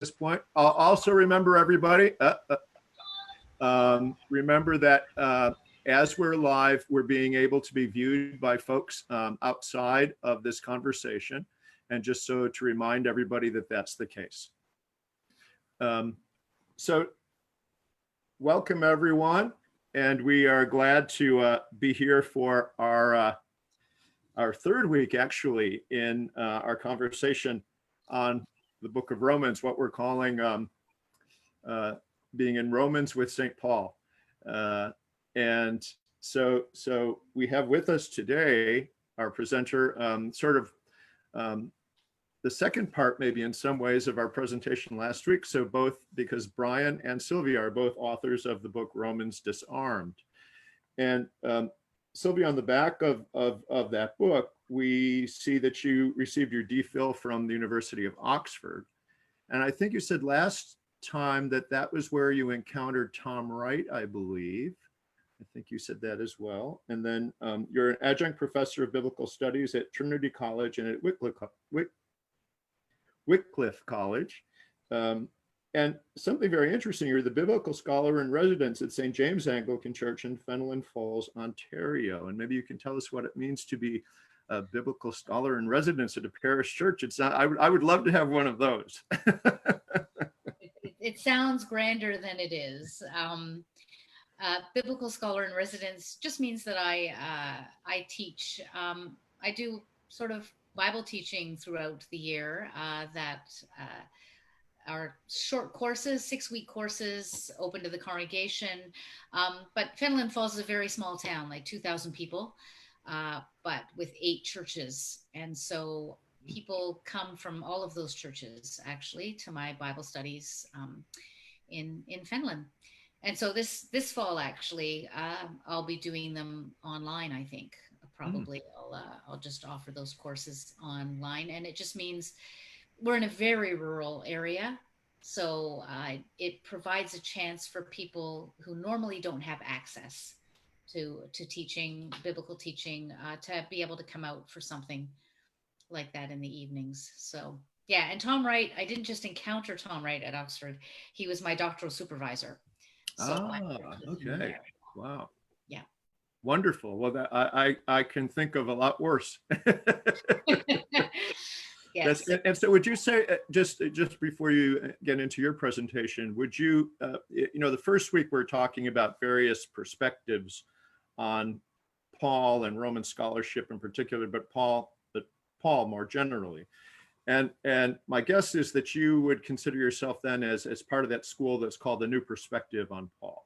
this point. I'll also remember everybody, remember that as we're live, we're being able to be viewed by folks outside of this conversation. And just so to remind everybody that that's the case. So welcome everyone. And we are glad to be here for our third week actually in our conversation on the book of Romans, what we're calling being in Romans with St. Paul. And so we have with us today our presenter, sort of the second part, maybe in some ways, of our presentation last week. So both because Brian and Sylvia are both authors of the book Romans Disarmed. And Sylvia, on the back of that book, we see that you received your DPhil from the University of Oxford. And I think you said last time that that was where you encountered Tom Wright, I believe. I think you said that as well. And then you're an adjunct professor of biblical studies at Trinity College and at Wycliffe College. And something very interesting, you're the biblical scholar in residence at St. James Anglican Church in Fenelon Falls, Ontario. And maybe you can tell us what it means to be a biblical scholar in residence at a parish church. It's not, I would love to have one of those. It sounds grander than it is. Biblical scholar in residence just means that I teach. I do sort of Bible teaching throughout the year that are short courses, 6-week courses open to the congregation. But Fenelon Falls is a very small town, like 2,000 people, but with 8 churches. And so people come from all of those churches actually to my Bible studies in Fenelon. And so this fall, actually, I'll be doing them online, I think. Probably I'll just offer those courses online. And it just means we're in a very rural area. So it provides a chance for people who normally don't have access to teaching, biblical teaching, to be able to come out for something like that in the evenings. So yeah, and Tom Wright, I didn't just encounter Tom Wright at Oxford. He was my doctoral supervisor. So okay. Wow. Yeah. Wonderful. Well, that I can think of a lot worse. Yes. And so would you say, just before you get into your presentation, would you, the first week we're talking about various perspectives on Paul and Roman scholarship in particular, but Paul more generally. And my guess is that you would consider yourself then as part of that school that's called the New Perspective on Paul.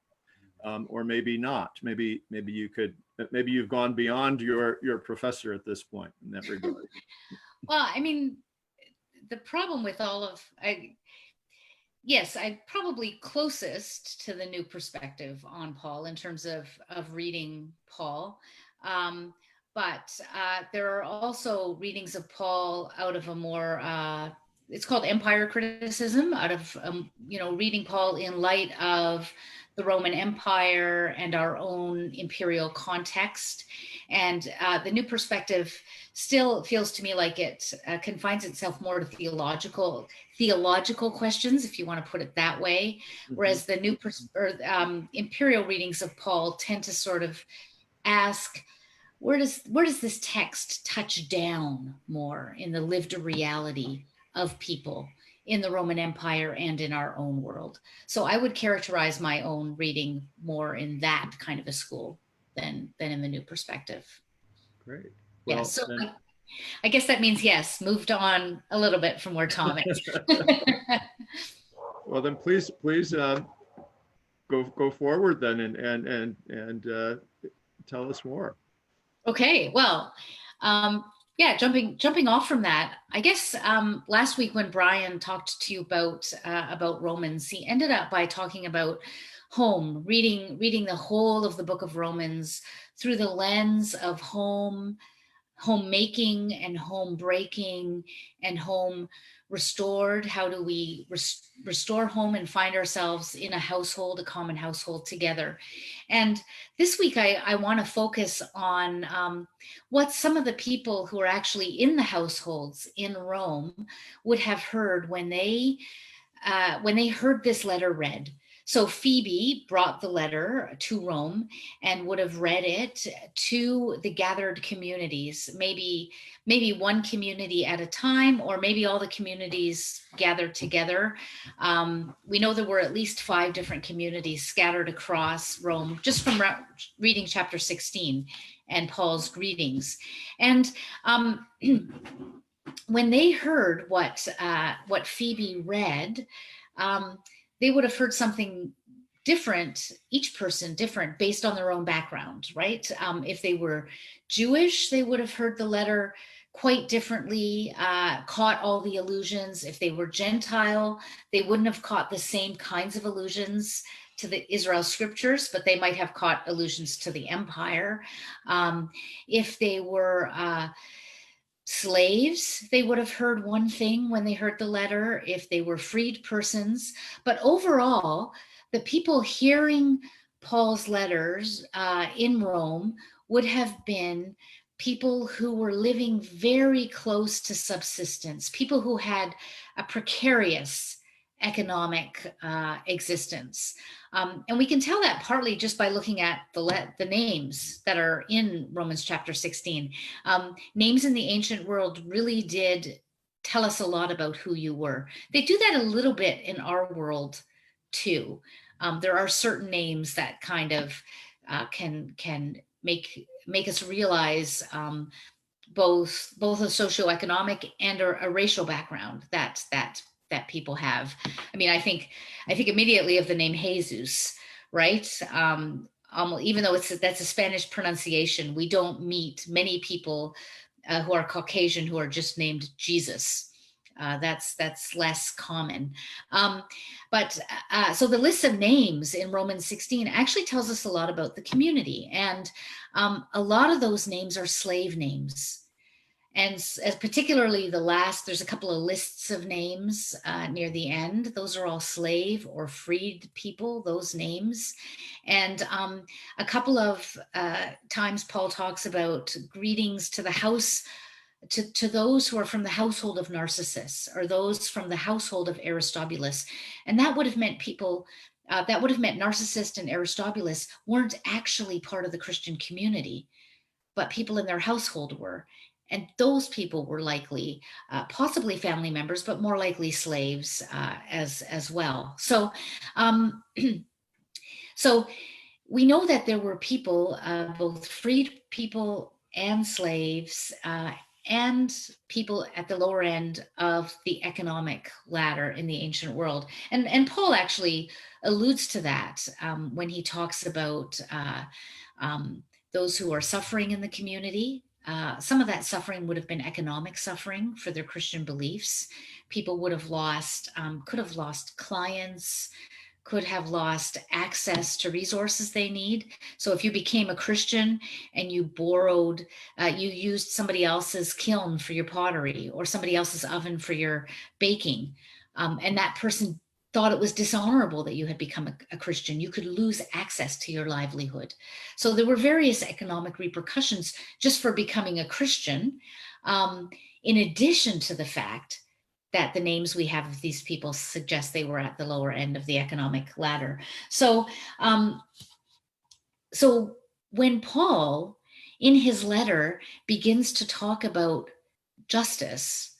Or maybe not. Maybe you've gone beyond your professor at this point in that regard. Well, I mean, the problem with I'm probably closest to the New Perspective on Paul in terms of reading Paul. But there are also readings of Paul out of a more, it's called empire criticism, out of, reading Paul in light of the Roman Empire and our own imperial context. And the New Perspective still feels to me like it confines itself more to theological questions, if you want to put it that way. Mm-hmm. Whereas the imperial readings of Paul tend to sort of ask, where does this text touch down more in the lived reality of people in the Roman Empire and in our own world? So I would characterize my own reading more in that kind of a school than in the New Perspective. Great. Well, yeah, so I guess that means, yes, moved on a little bit from where Tom is. Well, then please go forward then and tell us more. Okay, well, yeah, jumping off from that, I guess last week when Brian talked to you about Romans, he ended up by talking about home, reading the whole of the book of Romans through the lens of homemaking and home breaking and home restored. How do we restore home and find ourselves in a household, a common household together? And this week I want to focus on what some of the people who are actually in the households in Rome would have heard when they when they heard this letter read, so Phoebe brought the letter to Rome and would have read it to the gathered communities, maybe one community at a time, or maybe all the communities gathered together. We know there were at least 5 different communities scattered across Rome, just from reading chapter 16 and Paul's greetings. And when they heard what Phoebe read, they would have heard something different, each person different based on their own background, right? If they were Jewish, they would have heard the letter quite differently, caught all the allusions. If they were Gentile, they wouldn't have caught the same kinds of allusions to the Israel scriptures, but they might have caught allusions to the empire. If they were slaves, they would have heard one thing when they heard the letter. If they were freed persons, but overall, the people hearing Paul's letters in Rome would have been people who were living very close to subsistence, people who had a precarious economic existence. And we can tell that partly just by looking at the names that are in Romans chapter 16. Names in the ancient world really did tell us a lot about who you were. They do that a little bit in our world too. There are certain names that kind of can make us realize both a socioeconomic and a racial background that people have. I mean, I think immediately of the name Jesus, right? Even though that's a Spanish pronunciation, we don't meet many people who are Caucasian who are just named Jesus. That's less common. So the list of names in Romans 16 actually tells us a lot about the community. And a lot of those names are slave names. And as particularly the last, there's a couple of lists of names near the end. Those are all slave or freed people, those names. And a couple of times Paul talks about greetings to the house, to those who are from the household of Narcissus, or those from the household of Aristobulus. And that would have meant people, that would have meant Narcissus and Aristobulus weren't actually part of the Christian community, but people in their household were. And those people were likely, possibly family members, but more likely slaves as well. So, so we know that there were people, both freed people and slaves, and people at the lower end of the economic ladder in the ancient world. And Paul actually alludes to that when he talks about those who are suffering in the community. Some of that suffering would have been economic suffering for their Christian beliefs. People would have lost, could have lost clients, could have lost access to resources they need. So if you became a Christian and you borrowed, you used somebody else's kiln for your pottery or somebody else's oven for your baking, and that person thought it was dishonorable that you had become a Christian, you could lose access to your livelihood. So there were various economic repercussions just for becoming a Christian, in addition to the fact that the names we have of these people suggest they were at the lower end of the economic ladder. So, so when Paul, in his letter, begins to talk about justice,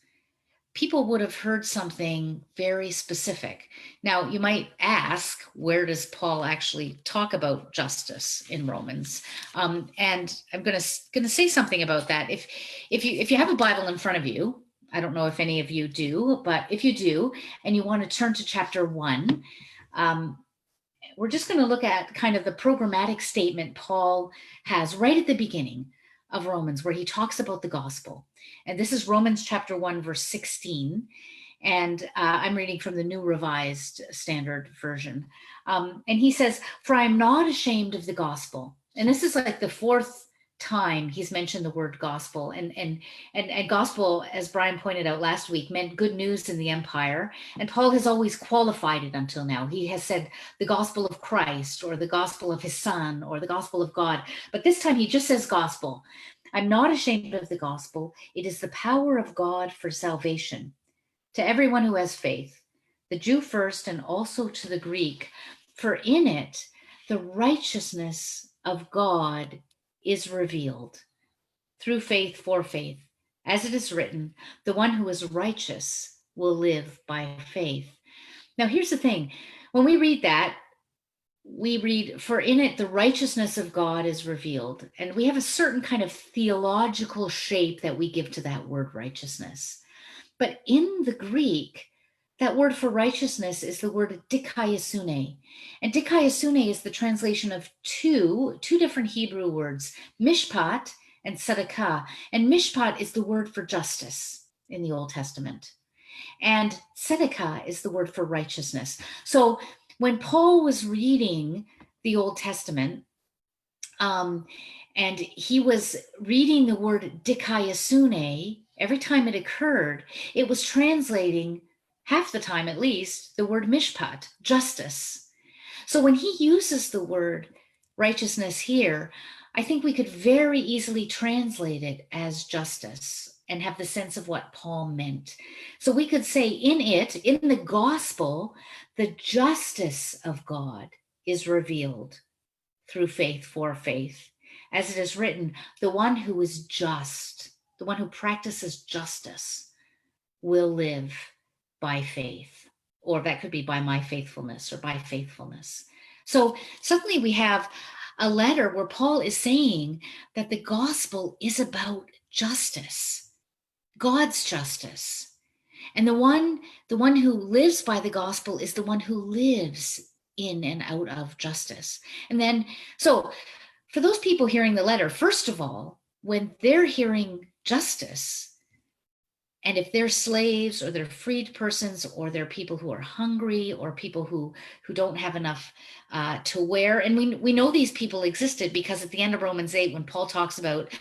people would have heard something very specific. Now, you might ask, where does Paul actually talk about justice in Romans? And I'm going to say something about that. If you have a Bible in front of you, I don't know if any of you do, but if you do, and you want to turn to chapter 1, we're just going to look at kind of the programmatic statement Paul has right at the beginning of Romans, where he talks about the gospel. And this is Romans chapter 1, verse 16. And I'm reading from the New Revised Standard Version. And he says, "For I'm not ashamed of the gospel." And this is like the fourth time he's mentioned the word gospel. And gospel, as Brian pointed out last week, meant good news in the empire. And Paul has always qualified it until now. He has said the gospel of Christ, or the gospel of his son, or the gospel of God. But this time he just says gospel. "I'm not ashamed of the gospel. It is the power of God for salvation to everyone who has faith. the Jew first and also to the Greek, for in it the righteousness of God is revealed through faith for faith. As it is written, the one who is righteous will live by faith. Now, here's the thing. When we read that, we read, for in it the righteousness of God is revealed. And we have a certain kind of theological shape that we give to that word righteousness. But in the Greek, that word for righteousness is the word dikaiosune. And dikaiosune is the translation of two different Hebrew words, mishpat and tzedakah. And mishpat is the word for justice in the Old Testament. And tzedakah is the word for righteousness. So when Paul was reading the Old Testament, and he was reading the word dikaiosune, every time it occurred, it was translating, half the time at least, the word mishpat, justice. So when he uses the word righteousness here, I think we could very easily translate it as justice and have the sense of what Paul meant. So we could say in it, in the gospel, the justice of God is revealed through faith for faith. As it is written, the one who is just, the one who practices justice will live by faith. Or that could be by my faithfulness or by faithfulness. So suddenly we have a letter where Paul is saying that the gospel is about justice, God's justice. And the one who lives by the gospel is the one who lives in and out of justice. And then, so for those people hearing the letter, first of all, when they're hearing justice, and if they're slaves or they're freed persons or they're people who are hungry or people who don't have enough to wear, and we know these people existed because at the end of Romans 8, when Paul talks about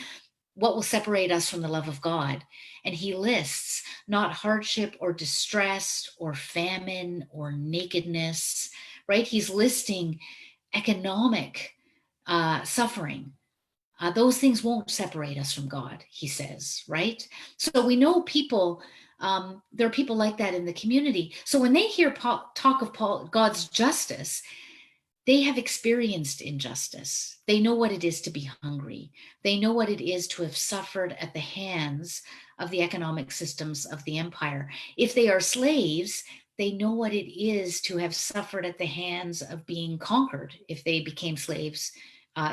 what will separate us from the love of God, and he lists not hardship or distress or famine or nakedness, right? He's listing economic suffering. Those things won't separate us from God, he says, right? So we know people, there are people like that in the community. So when they hear talk of God's justice, they have experienced injustice. They know what it is to be hungry. They know what it is to have suffered at the hands of the economic systems of the empire. If they are slaves, they know what it is to have suffered at the hands of being conquered if they became slaves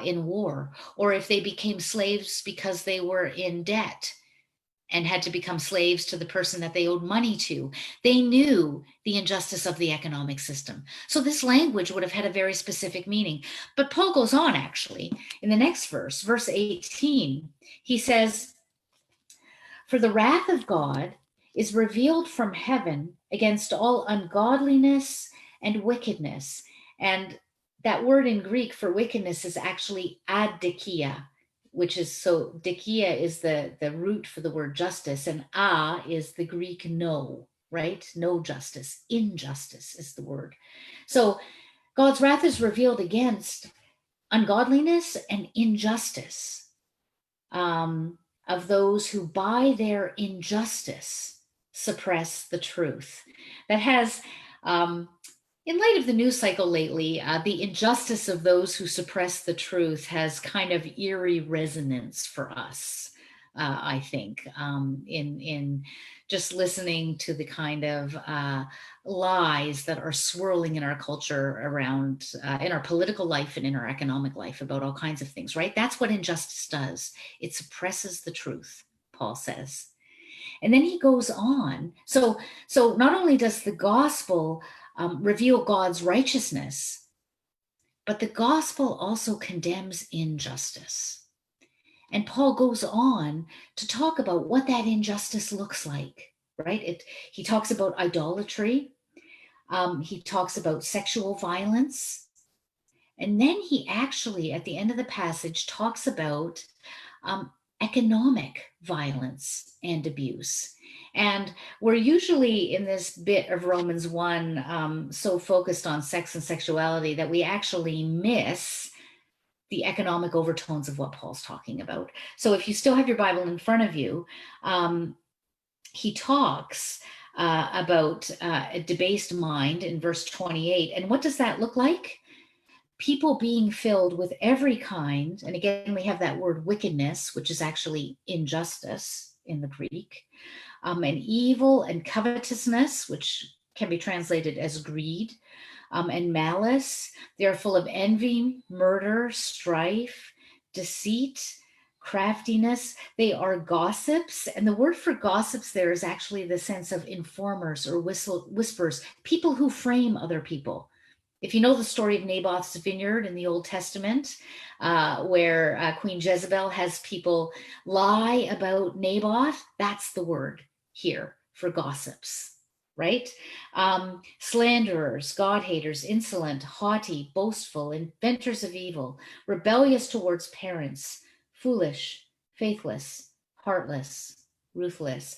in war, or if they became slaves because they were in debt and had to become slaves to the person that they owed money to. They knew the injustice of the economic system. So this language would have had a very specific meaning. But Paul goes on, actually, in the next verse, verse 18, he says, "For the wrath of God is revealed from heaven against all ungodliness and wickedness." And that word in Greek for wickedness is actually adikia, which is, so dikia is the root for the word justice, and is the Greek no, right? No justice. Injustice is the word. So God's wrath is revealed against ungodliness and injustice of those who by their injustice suppress the truth. That has, in light of the news cycle lately, the injustice of those who suppress the truth has kind of eerie resonance for us, I think, in just listening to the kind of lies that are swirling in our culture around, in our political life and in our economic life about all kinds of things, right? That's what injustice does. It suppresses the truth, Paul says. And then he goes on. So not only does the gospel reveal God's righteousness, but the gospel also condemns injustice. And Paul goes on to talk about what that injustice looks like, right? He talks about idolatry. He talks about sexual violence. And then he actually, at the end of the passage, talks about economic violence and abuse. And we're usually in this bit of Romans 1 so focused on sex and sexuality that we actually miss the economic overtones of what Paul's talking about. So if you still have your Bible in front of you, he talks about a debased mind in verse 28. And what does that look like? People being filled with every kind, and again, we have that word wickedness, which is actually injustice in the Greek, and evil and covetousness, which can be translated as greed, and malice. They are full of envy, murder, strife, deceit, craftiness. They are gossips. And the word for gossips there is actually the sense of informers or whisperers, people who frame other people. If you know the story of Naboth's vineyard in the Old Testament, where Queen Jezebel has people lie about Naboth, that's the word here for gossips, right? Slanderers, God haters, insolent, haughty, boastful, inventors of evil, rebellious towards parents, foolish, faithless, heartless, ruthless.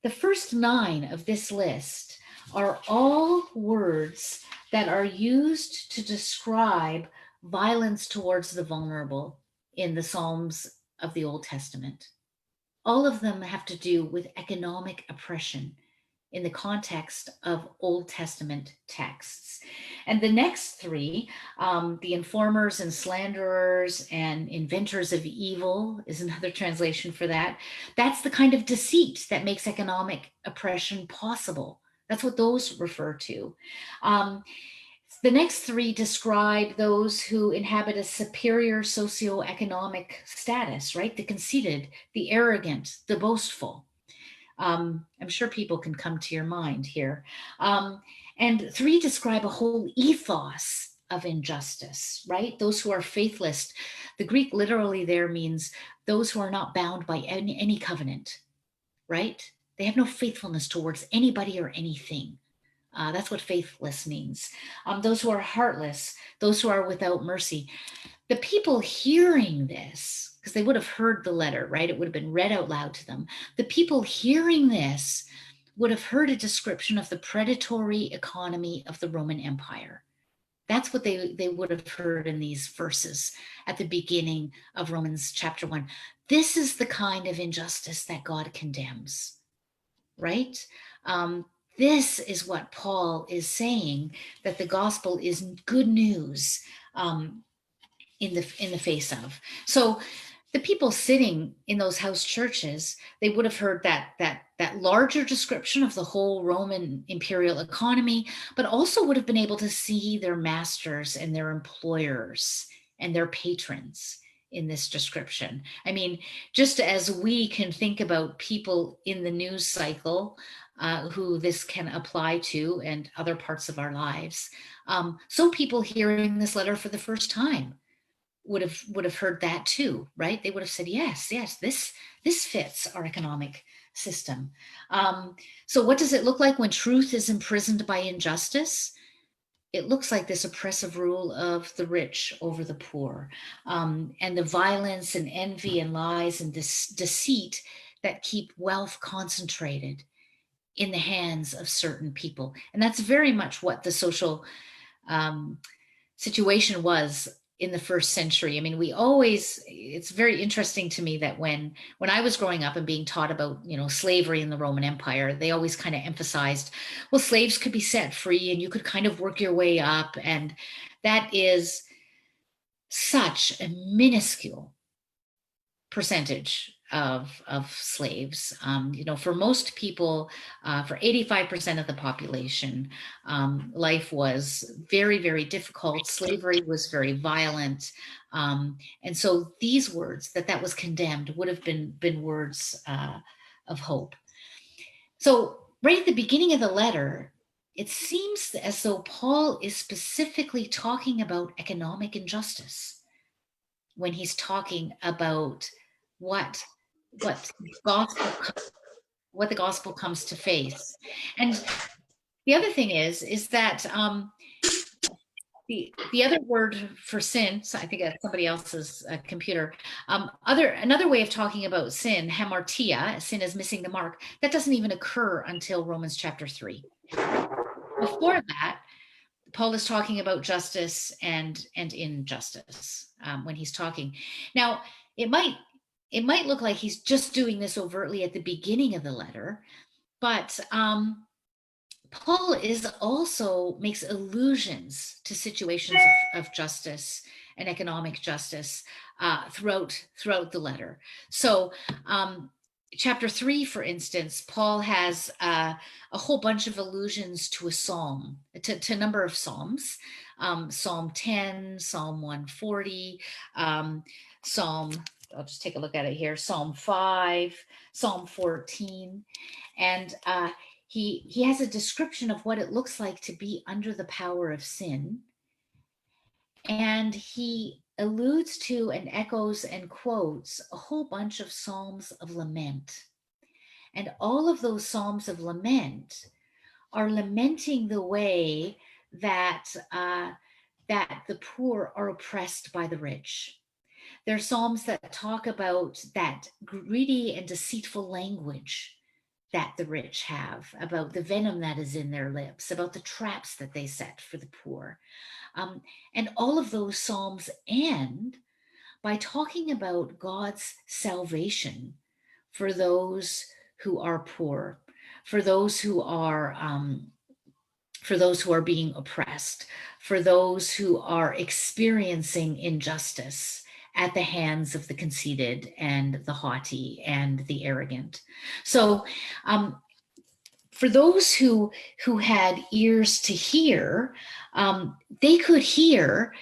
The first 9 of this list are all words that are used to describe violence towards the vulnerable in the Psalms of the Old Testament. All of them have to do with economic oppression in the context of Old Testament texts. And the next 3, the informers and slanderers and inventors of evil is another translation for that. That's the kind of deceit that makes economic oppression possible. That's what those refer to. The next 3 describe those who inhabit a superior socioeconomic status, right? The conceited, the arrogant, the boastful. I'm sure people can come to your mind here. And 3 describe a whole ethos of injustice, right? Those who are faithless. The Greek literally there means those who are not bound by any covenant, right? They have no faithfulness towards anybody or anything. That's what faithless means. Those who are heartless, those who are without mercy. The people hearing this, because they would have heard the letter, right? It would have been read out loud to them. The people hearing this would have heard a description of the predatory economy of the Roman Empire. That's what they would have heard in these verses at the beginning of Romans chapter 1. This is the kind of injustice that God condemns, right? This is what Paul is saying, that the gospel is good news in the face of. So the people sitting in those house churches, they would have heard that larger description of the whole Roman imperial economy, but also would have been able to see their masters and their employers and their patrons in this description. I mean, just as we can think about people in the news cycle who this can apply to and other parts of our lives, so people hearing this letter for the first time would have heard that too, right? They would have said, yes, this fits our economic system. So what does it look like when truth is imprisoned by injustice? It looks like this oppressive rule of the rich over the poor, and the violence and envy and lies and deceit that keep wealth concentrated in the hands of certain people. And that's very much what the social situation was in the first century. I mean, it's very interesting to me that when I was growing up and being taught about, slavery in the Roman Empire, they always kind of emphasized, well, slaves could be set free and you could kind of work your way up. And that is such a minuscule percentage of slaves. For most people, for 85% of the population, life was very, very difficult. Slavery was very violent. And so these words that was condemned would have been words of hope. So right at the beginning of the letter, it seems as though Paul is specifically talking about economic injustice when he's talking about what the gospel comes to face. And the other thing is that the other word for sin, so I think that's somebody else's computer, another way of talking about sin, hamartia, sin is missing the mark, that doesn't even occur until Romans chapter 3. Before that, Paul is talking about justice and injustice when he's talking. Now, it might look like he's just doing this overtly at the beginning of the letter, But Paul is also makes allusions to situations of justice and economic justice throughout the letter. So chapter 3, for instance, Paul has a whole bunch of allusions to a psalm, to a number of psalms. Psalm 10, Psalm 140, Psalm, I'll just take a look at it here, Psalm 5, Psalm 14. And he has a description of what it looks like to be under the power of sin. And he alludes to and echoes and quotes a whole bunch of psalms of lament. And all of those psalms of lament are lamenting the way that that the poor are oppressed by the rich. They're psalms that talk about that greedy and deceitful language that the rich have, about the venom that is in their lips, about the traps that they set for the poor. And all of those psalms end by talking about God's salvation for those who are poor, for those who are being oppressed, for those who are experiencing injustice at the hands of the conceited and the haughty and the arrogant. So for those who had ears to hear, they could hear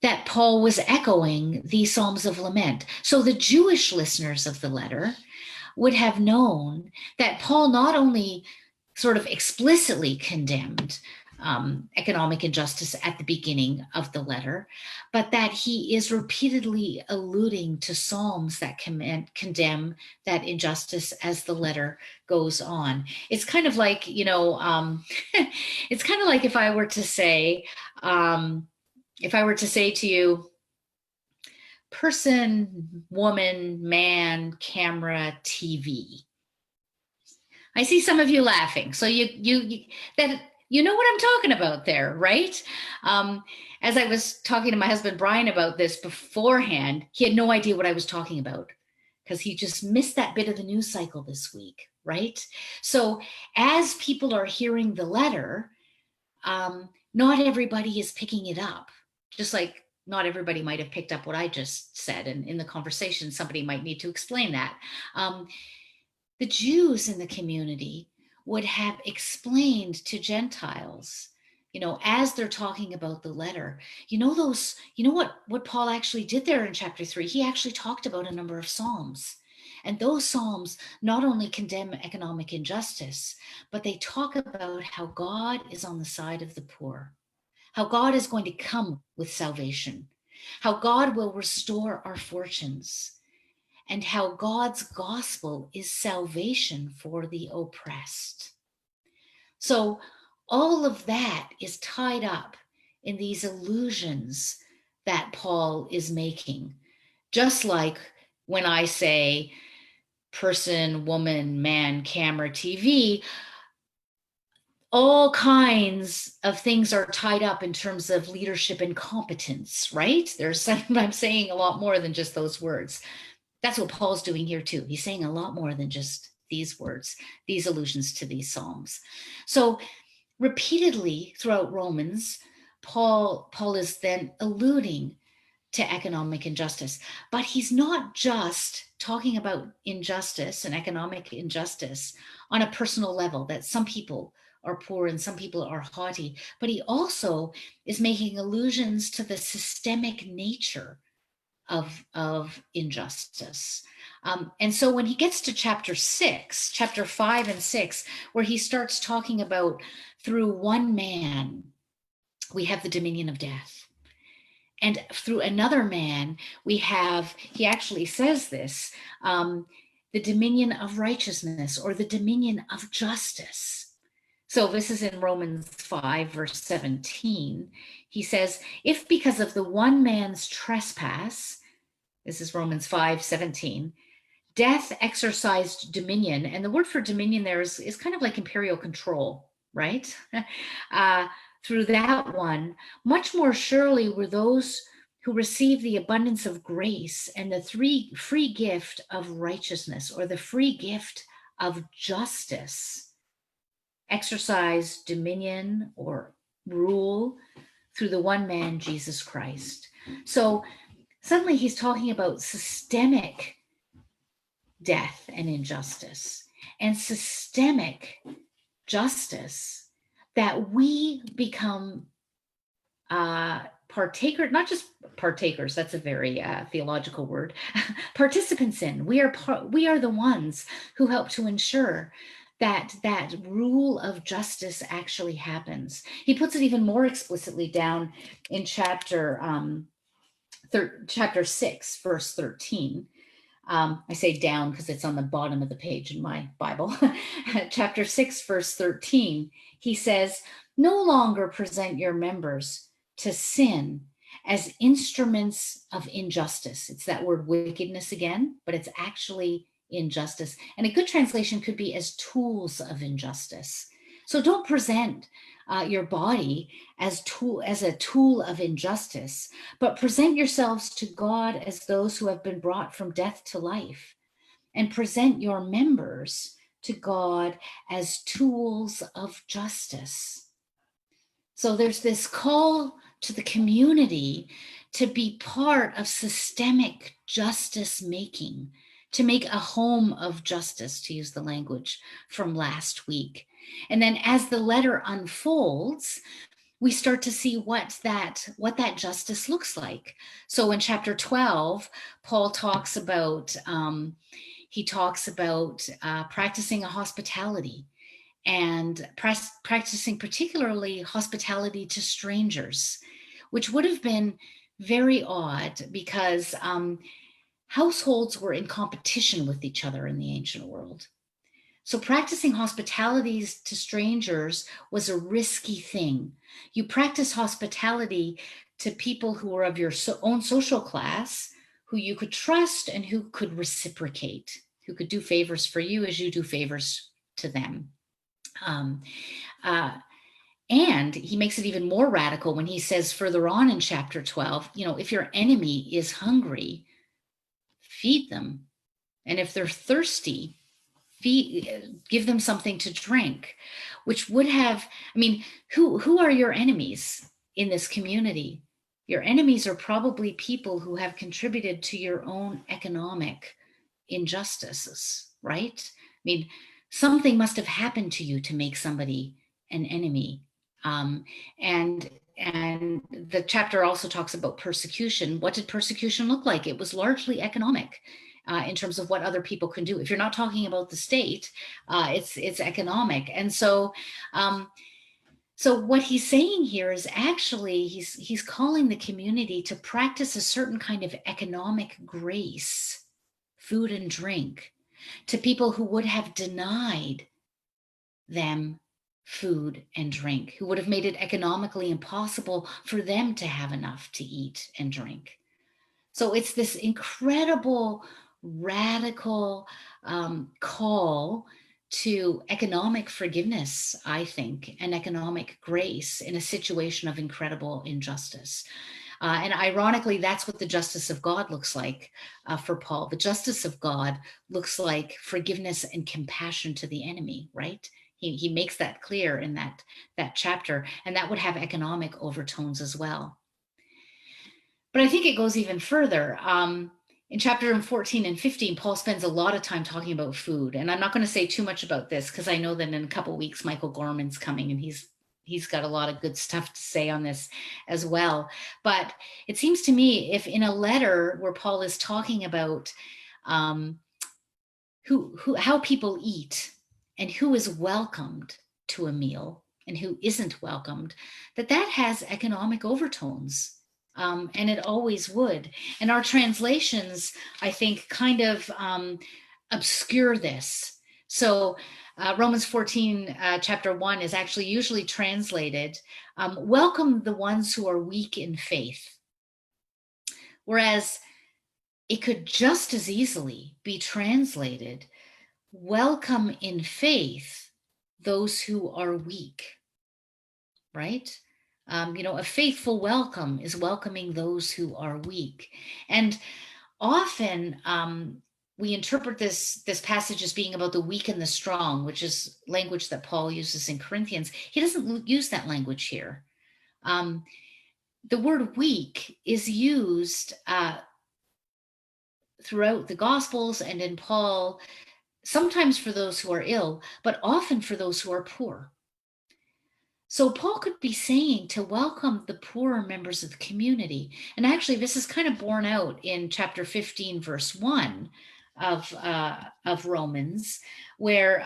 that Paul was echoing these psalms of lament. So the Jewish listeners of the letter would have known that Paul not only sort of explicitly condemned economic injustice at the beginning of the letter, but that he is repeatedly alluding to psalms that condemn that injustice as the letter goes on. It's kind of like, it's kind of like if I were to say to you, person, woman, man, camera, TV. I see some of you laughing. So you know what I'm talking about there, right? As I was talking to my husband, Brian, about this beforehand, he had no idea what I was talking about because he just missed that bit of the news cycle this week, right? So as people are hearing the letter, not everybody is picking it up, just like not everybody might have picked up what I just said. And in the conversation, somebody might need to explain that. The Jews in the community would have explained to Gentiles, as they're talking about the letter, what Paul actually did there in chapter 3, he actually talked about a number of psalms. And those psalms not only condemn economic injustice, but they talk about how God is on the side of the poor, how God is going to come with salvation, how God will restore our fortunes, and how God's gospel is salvation for the oppressed. So all of that is tied up in these allusions that Paul is making. Just like when I say person, woman, man, camera, TV, all kinds of things are tied up in terms of leadership and competence, right? I'm saying a lot more than just those words. That's what Paul's doing here too. He's saying a lot more than just these words, these allusions to these psalms. So repeatedly throughout Romans, Paul is then alluding to economic injustice, but he's not just talking about injustice and economic injustice on a personal level, that some people are poor and some people are haughty, but he also is making allusions to the systemic nature of injustice. And so when he gets to chapter 5 and 6, where he starts talking about through one man, we have the dominion of death. And through another man, he actually says this, the dominion of righteousness or the dominion of justice. So this is in Romans 5, verse 17. He says, if because of the one man's trespass, this is Romans 5:17, death exercised dominion. And the word for dominion there is kind of like imperial control, right? Through that one, much more surely were those who receive the abundance of grace and the free gift of righteousness or the free gift of justice exercise dominion or rule through the one man, Jesus Christ. So suddenly he's talking about systemic death and injustice and systemic justice, that we become partakers, not just partakers, that's a very theological word, participants in. We are the ones who help to ensure that that rule of justice actually happens. He puts it even more explicitly down in chapter 6, verse 13. I say down because it's on the bottom of the page in my Bible. Chapter 6, verse 13, he says, "No longer present your members to sin as instruments of injustice." It's that word wickedness again, but it's actually injustice. And a good translation could be as tools of injustice. So don't present your body as a tool of injustice, but present yourselves to God as those who have been brought from death to life, and present your members to God as tools of justice. So there's this call to the community to be part of systemic justice making, to make a home of justice, to use the language from last week. And then as the letter unfolds, we start to see what that justice looks like. So in chapter 12, Paul talks about practicing a hospitality, and practicing particularly hospitality to strangers, which would have been very odd because households were in competition with each other in the ancient world. So practicing hospitalities to strangers was a risky thing. You practice hospitality to people who were of your own social class, who you could trust and who could reciprocate, who could do favors for you as you do favors to them. And he makes it even more radical when he says further on in chapter 12, if your enemy is hungry, feed them. And if they're thirsty, give them something to drink, which would have, who are your enemies in this community? Your enemies are probably people who have contributed to your own economic injustices, right? Something must have happened to you to make somebody an enemy. And the chapter also talks about persecution. What did persecution look like? It was largely economic. In terms of what other people can do. If you're not talking about the state, it's economic. And so what he's saying here is actually he's calling the community to practice a certain kind of economic grace, food and drink, to people who would have denied them food and drink, who would have made it economically impossible for them to have enough to eat and drink. So it's this incredible radical call to economic forgiveness, I think, and economic grace in a situation of incredible injustice. And ironically, that's what the justice of God looks like for Paul. The justice of God looks like forgiveness and compassion to the enemy, right? He makes that clear in that chapter, and that would have economic overtones as well. But I think it goes even further. In chapter 14 and 15, Paul spends a lot of time talking about food. And I'm not going to say too much about this because I know that in a couple of weeks, Michael Gorman's coming and he's got a lot of good stuff to say on this as well. But it seems to me, if in a letter where Paul is talking about how people eat and who is welcomed to a meal and who isn't welcomed, that has economic overtones. And it always would. And our translations, I think, kind of obscure this. So Romans 14, chapter 1 is actually usually translated, welcome the ones who are weak in faith. Whereas it could just as easily be translated, welcome in faith those who are weak, right? A faithful welcome is welcoming those who are weak. And often we interpret this passage as being about the weak and the strong, which is language that Paul uses in Corinthians. He doesn't use that language here. The word weak is used throughout the Gospels and in Paul, sometimes for those who are ill, but often for those who are poor. So Paul could be saying to welcome the poorer members of the community. And actually, this is kind of borne out in chapter 15, verse 1 of Romans, where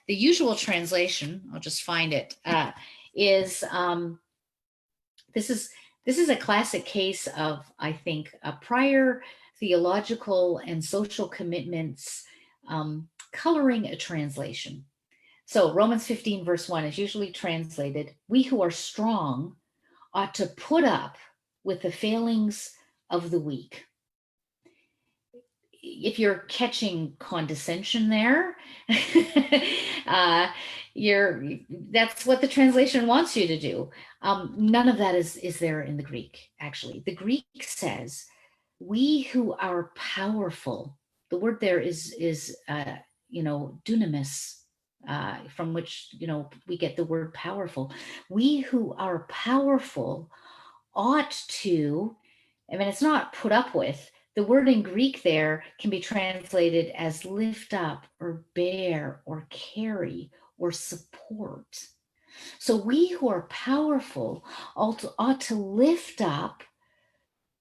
the usual translation, I'll just find it, is this is a classic case of, I think, a prior theological and social commitments coloring a translation. So Romans 15, verse 1 is usually translated, "We who are strong ought to put up with the failings of the weak." If you're catching condescension there, that's what the translation wants you to do. None of that is there in the Greek, actually. The Greek says, "We who are powerful." The word there is dunamis, from which we get the word powerful. We who are powerful ought to, I mean, it's not put up with. The word in Greek there can be translated as lift up or bear or carry or support. So we who are powerful ought to lift up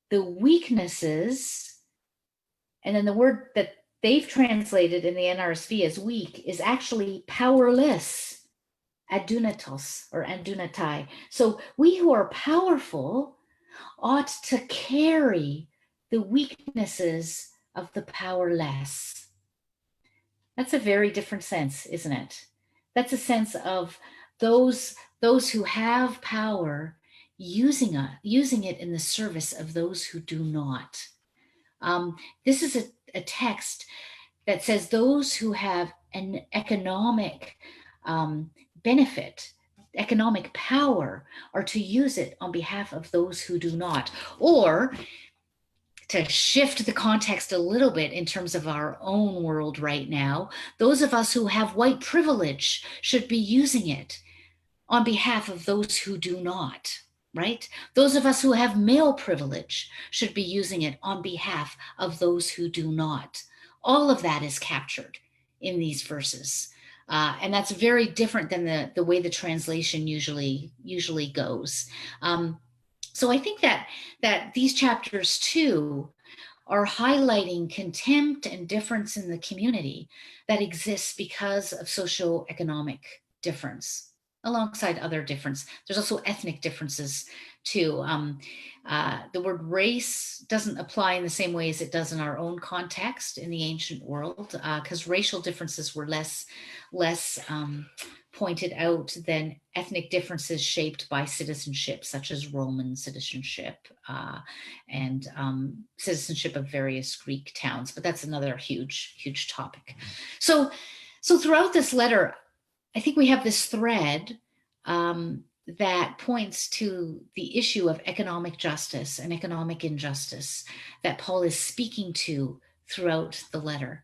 the weaknesses. And then the word that they've translated in the NRSV as weak is actually powerless, adunatos or adunatai. So we who are powerful ought to carry the weaknesses of the powerless. That's a very different sense, isn't it? That's a sense of those who have power using it in the service of those who do not. This is a text that says those who have an economic benefit, economic power, are to use it on behalf of those who do not. Or to shift the context a little bit in terms of our own world right now, those of us who have white privilege should be using it on behalf of those who do not. Right? Those of us who have male privilege should be using it on behalf of those who do not. All of that is captured in these verses. And that's very different than the way the translation usually goes. So I think that these chapters too are highlighting contempt and difference in the community that exists because of socioeconomic difference, alongside other difference. There's also ethnic differences too. The word race doesn't apply in the same way as it does in our own context in the ancient world, because racial differences were less pointed out than ethnic differences shaped by citizenship, such as Roman citizenship and citizenship of various Greek towns. But that's another huge topic. So throughout this letter, I think we have this thread that points to the issue of economic justice and economic injustice that Paul is speaking to throughout the letter.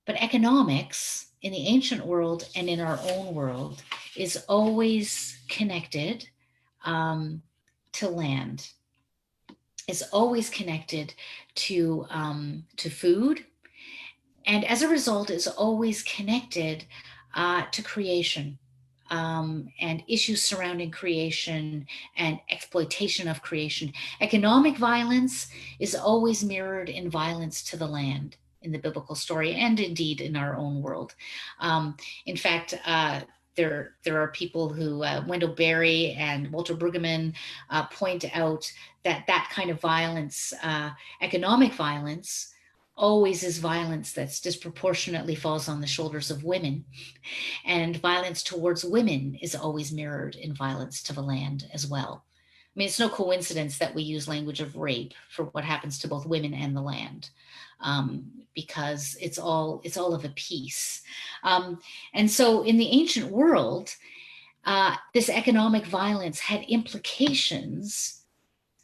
But economics in the ancient world and in our own world is always connected to land, is always connected to food, and as a result is always connected to creation and issues surrounding creation and exploitation of creation. Economic violence is always mirrored in violence to the land in the biblical story, and indeed in our own world. In fact, there are people who, Wendell Berry and Walter Brueggemann, point out that kind of violence, economic violence, always is violence that's disproportionately falls on the shoulders of women. And violence towards women is always mirrored in violence to the land as well. I mean, it's no coincidence that we use language of rape for what happens to both women and the land, because it's all of a piece. And so in the ancient world, this economic violence had implications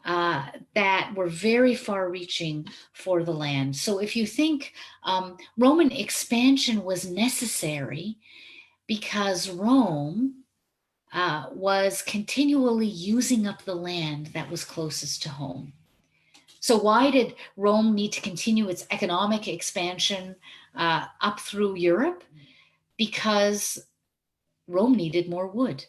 that were very far reaching for the land. So if you think Roman expansion was necessary because Rome was continually using up the land that was closest to home. So why did Rome need to continue its economic expansion up through Europe? Because Rome needed more wood,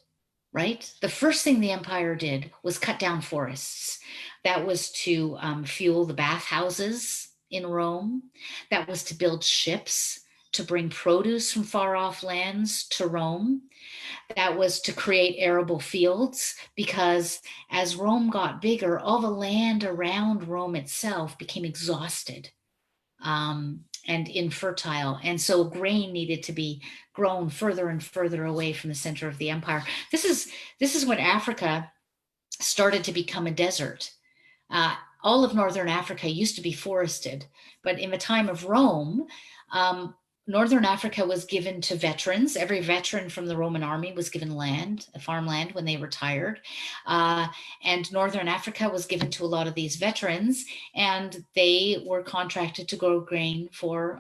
right? The first thing the empire did was cut down forests. That was to fuel the bathhouses in Rome. That was to build ships to bring produce from far off lands to Rome. That was to create arable fields, because as Rome got bigger, all the land around Rome itself became exhausted and infertile. And so grain needed to be grown further and further away from the center of the empire. This is when Africa started to become a desert. All of northern Africa used to be forested, but in the time of Rome, northern Africa was given to veterans. Every veteran from the Roman army was given land, farmland, when they retired. And northern Africa was given to a lot of these veterans, and they were contracted to grow grain for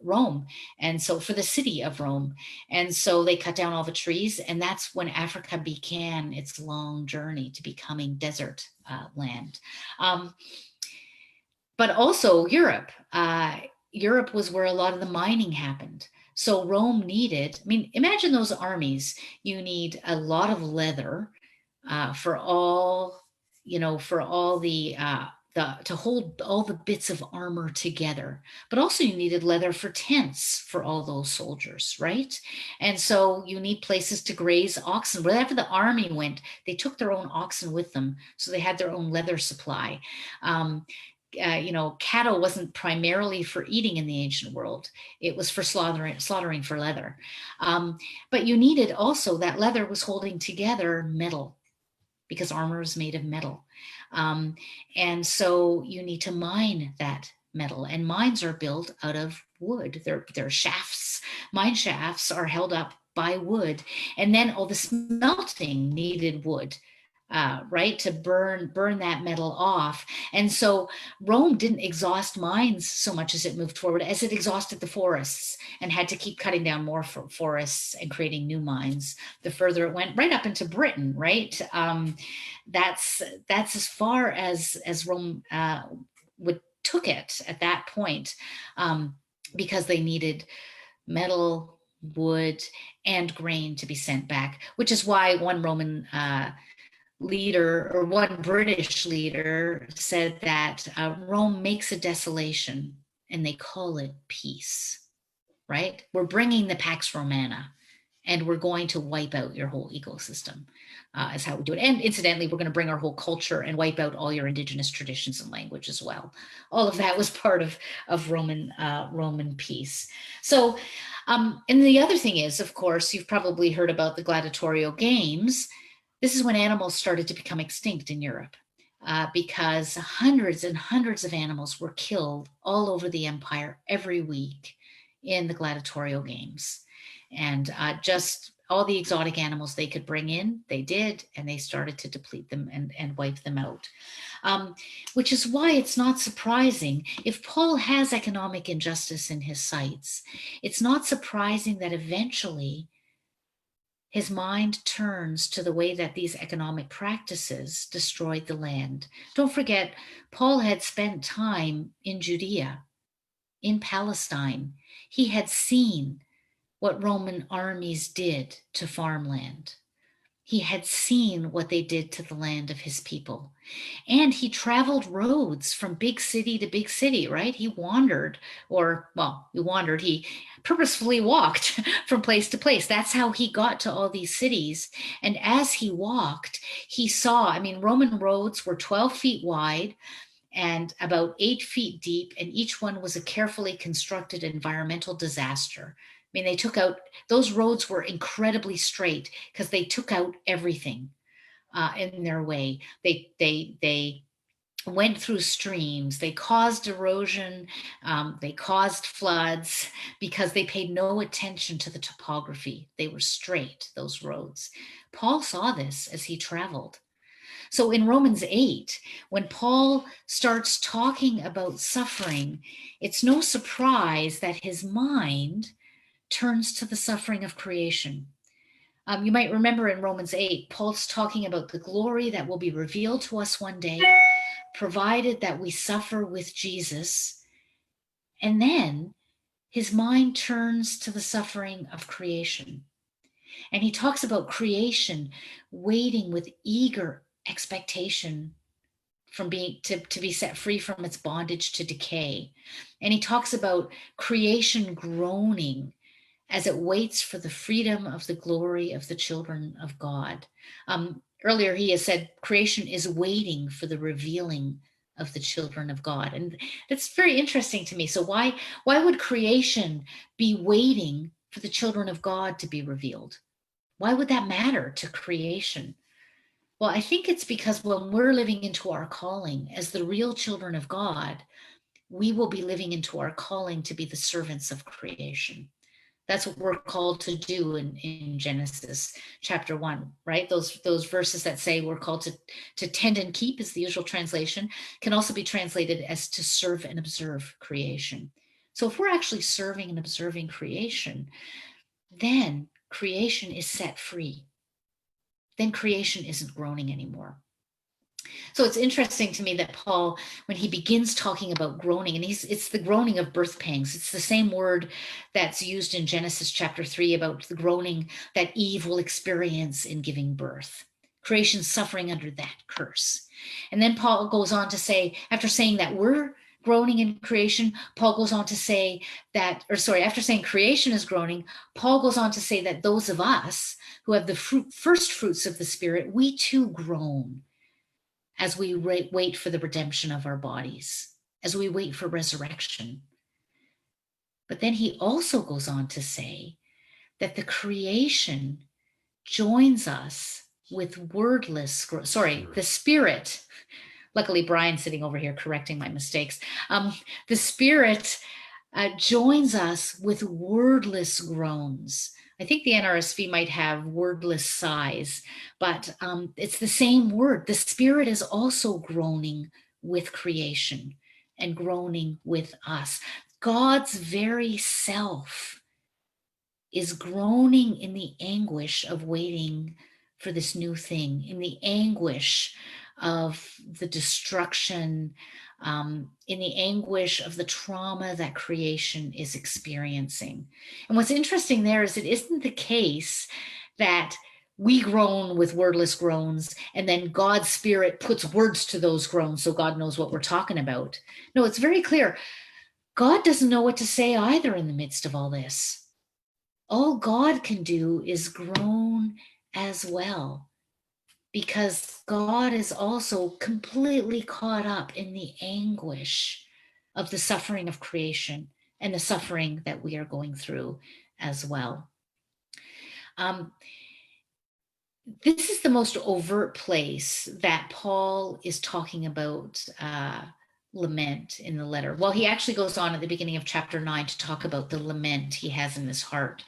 Rome, and so for the city of Rome. And so they cut down all the trees, and that's when Africa began its long journey to becoming desert land. But also Europe. Europe was where a lot of the mining happened. So Rome needed, I mean, imagine those armies. You need a lot of leather for all, for all the to hold all the bits of armor together. But also you needed leather for tents for all those soldiers, right? And so you need places to graze oxen. Wherever the army went, they took their own oxen with them. So they had their own leather supply. Cattle wasn't primarily for eating in the ancient world. It was for slaughtering for leather. But you needed also, that leather was holding together metal, because armor is made of metal. And so you need to mine that metal, and mines are built out of wood. They're shafts. Mine shafts are held up by wood. And then all the smelting needed wood. Right, to burn that metal off. And so Rome didn't exhaust mines so much as it moved forward, as it exhausted the forests and had to keep cutting down more forests and creating new mines the further it went, right up into Britain, right? That's as far as Rome took it at that point, because they needed metal, wood, and grain to be sent back, which is why one Roman leader, or one British leader, said that Rome makes a desolation and they call it peace, right? We're bringing the Pax Romana and we're going to wipe out your whole ecosystem, is how we do it. And incidentally, we're going to bring our whole culture and wipe out all your indigenous traditions and language as well. All of that was part of Roman peace. So, and the other thing is, of course, you've probably heard about the Gladiatorial Games. This is when animals started to become extinct in Europe, because hundreds and hundreds of animals were killed all over the empire every week in the Gladiatorial Games. And just all the exotic animals they could bring in, they did, and they started to deplete them and wipe them out. Which is why it's not surprising, if Paul has economic injustice in his sights, it's not surprising that eventually his mind turns to the way that these economic practices destroyed the land. Don't forget, Paul had spent time in Judea, in Palestine. He had seen what Roman armies did to farmland. He had seen what they did to the land of his people. And he traveled roads from big city to big city, right? He purposefully walked from place to place. That's how he got to all these cities. And as he walked, he saw, Roman roads were 12 feet wide and about 8 feet deep, and each one was a carefully constructed environmental disaster. Those roads were incredibly straight because they took out everything in their way. They went through streams, they caused erosion, they caused floods, because they paid no attention to the topography. They were straight, those roads. Paul saw this as he traveled. So in Romans 8, when Paul starts talking about suffering, it's no surprise that his mind turns to the suffering of creation. You might remember in Romans 8, Paul's talking about the glory that will be revealed to us one day, provided that we suffer with Jesus. And then his mind turns to the suffering of creation. And he talks about creation waiting with eager expectation from being to be set free from its bondage to decay. And he talks about creation groaning as it waits for the freedom of the glory of the children of God. Earlier, he has said creation is waiting for the revealing of the children of God. And that's very interesting to me. So why would creation be waiting for the children of God to be revealed? Why would that matter to creation? Well, I think it's because when we're living into our calling as the real children of God, we will be living into our calling to be the servants of creation. That's what we're called to do in Genesis chapter 1, right? Those verses that say we're called to tend and keep is the usual translation, can also be translated as to serve and observe creation. So if we're actually serving and observing creation, then creation is set free. Then creation isn't groaning anymore. So it's interesting to me that Paul, when he begins talking about groaning, and it's the groaning of birth pangs. It's the same word that's used in Genesis chapter 3 about the groaning that Eve will experience in giving birth. Creation suffering under that curse. And then Paul goes on to say, after saying that we're groaning in creation, Paul goes on to say that, after saying creation is groaning, Paul goes on to say that those of us who have the first fruits of the Spirit, we too groan as we wait for the redemption of our bodies, as we wait for resurrection. But then he also goes on to say that the creation joins us with the Spirit. Luckily, Brian's sitting over here correcting my mistakes. The Spirit joins us with wordless groans. I think the NRSV might have wordless sighs, but it's the same word. The Spirit is also groaning with creation and groaning with us. God's very self is groaning in the anguish of waiting for this new thing, in the anguish of the destruction, in the anguish of the trauma that creation is experiencing. And what's interesting there is it isn't the case that we groan with wordless groans and then God's Spirit puts words to those groans so God knows what we're talking about. No, it's very clear. God doesn't know what to say either in the midst of all this. All God can do is groan as well, because God is also completely caught up in the anguish of the suffering of creation and the suffering that we are going through as well. This is the most overt place that Paul is talking about lament in the letter. Well, he actually goes on at the beginning of chapter 9 to talk about the lament he has in his heart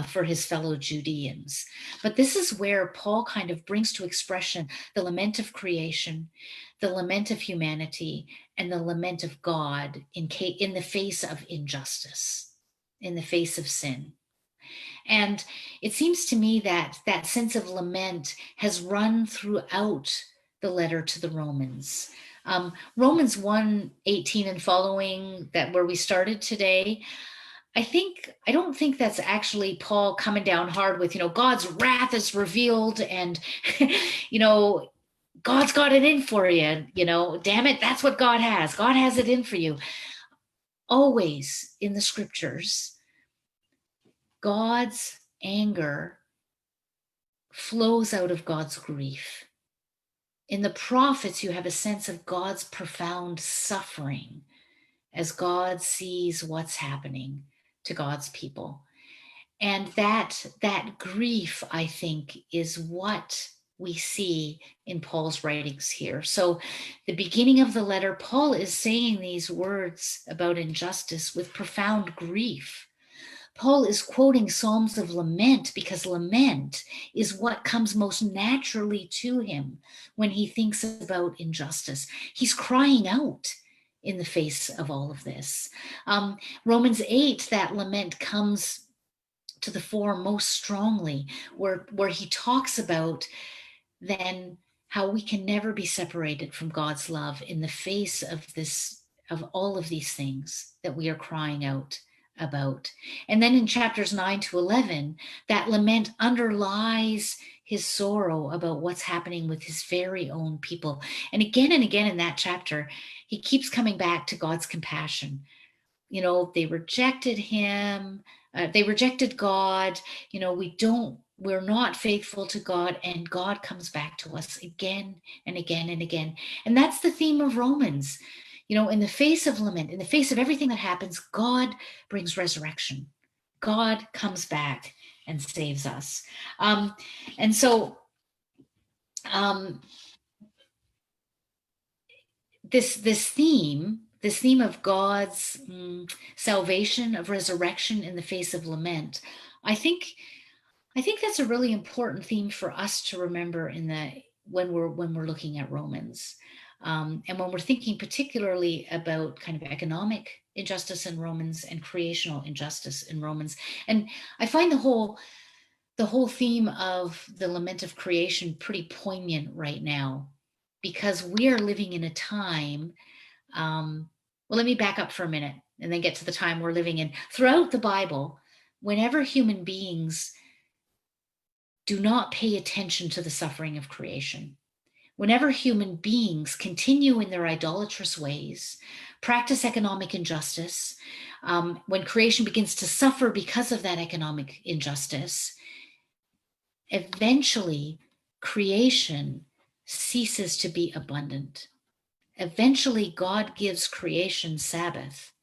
for his fellow Judeans. But this is where Paul kind of brings to expression the lament of creation, the lament of humanity, and the lament of God in the face of injustice, in the face of sin. And it seems to me that that sense of lament has run throughout the letter to the Romans. Romans 1:18 and following, that where we started today, I don't think that's actually Paul coming down hard with, God's wrath is revealed and, God's got it in for you, damn it, that's what God has. God has it in for you. Always in the scriptures, God's anger flows out of God's grief. In the prophets, you have a sense of God's profound suffering as God sees what's happening to God's people. And that grief, I think, is what we see in Paul's writings here. So the beginning of the letter, Paul is saying these words about injustice with profound grief. Paul is quoting Psalms of lament because lament is what comes most naturally to him when he thinks about injustice. He's crying out in the face of all of this. Romans 8, that lament comes to the fore most strongly, where he talks about then how we can never be separated from God's love in the face of this, of all of these things that we are crying out about. And then in chapters 9 to 11, that lament underlies his sorrow about what's happening with his very own people. And again in that chapter, he keeps coming back to God's compassion. You know, they rejected him, they rejected God. You know, we're not faithful to God, and God comes back to us again and again and again. And that's the theme of Romans. You know, in the face of lament, in the face of everything that happens, God brings resurrection. God comes back and saves us. And so this theme of God's salvation, of resurrection in the face of lament, I think that's a really important theme for us to remember when we're looking at Romans, and when we're thinking particularly about kind of economic injustice in Romans and creational injustice in Romans. And I find the whole theme of the lament of creation pretty poignant right now, because we are living in a time, well, let me back up for a minute and then get to the time we're living in. Throughout the Bible, whenever human beings do not pay attention to the suffering of creation, whenever human beings continue in their idolatrous ways, practice economic injustice, when creation begins to suffer because of that economic injustice, eventually creation ceases to be abundant. Eventually, God gives creation Sabbath,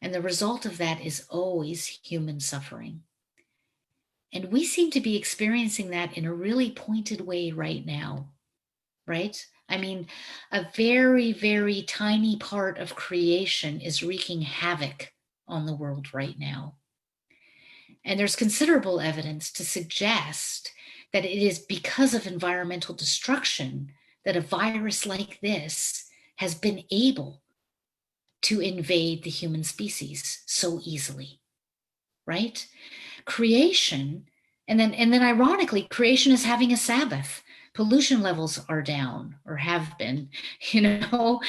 and the result of that is always human suffering. And we seem to be experiencing that in a really pointed way right now, right? I mean, a very, very tiny part of creation is wreaking havoc on the world right now. And there's considerable evidence to suggest that it is because of environmental destruction that a virus like this has been able to invade the human species so easily, right? Creation, and then ironically, creation is having a Sabbath. Pollution levels are down, or have been, you know.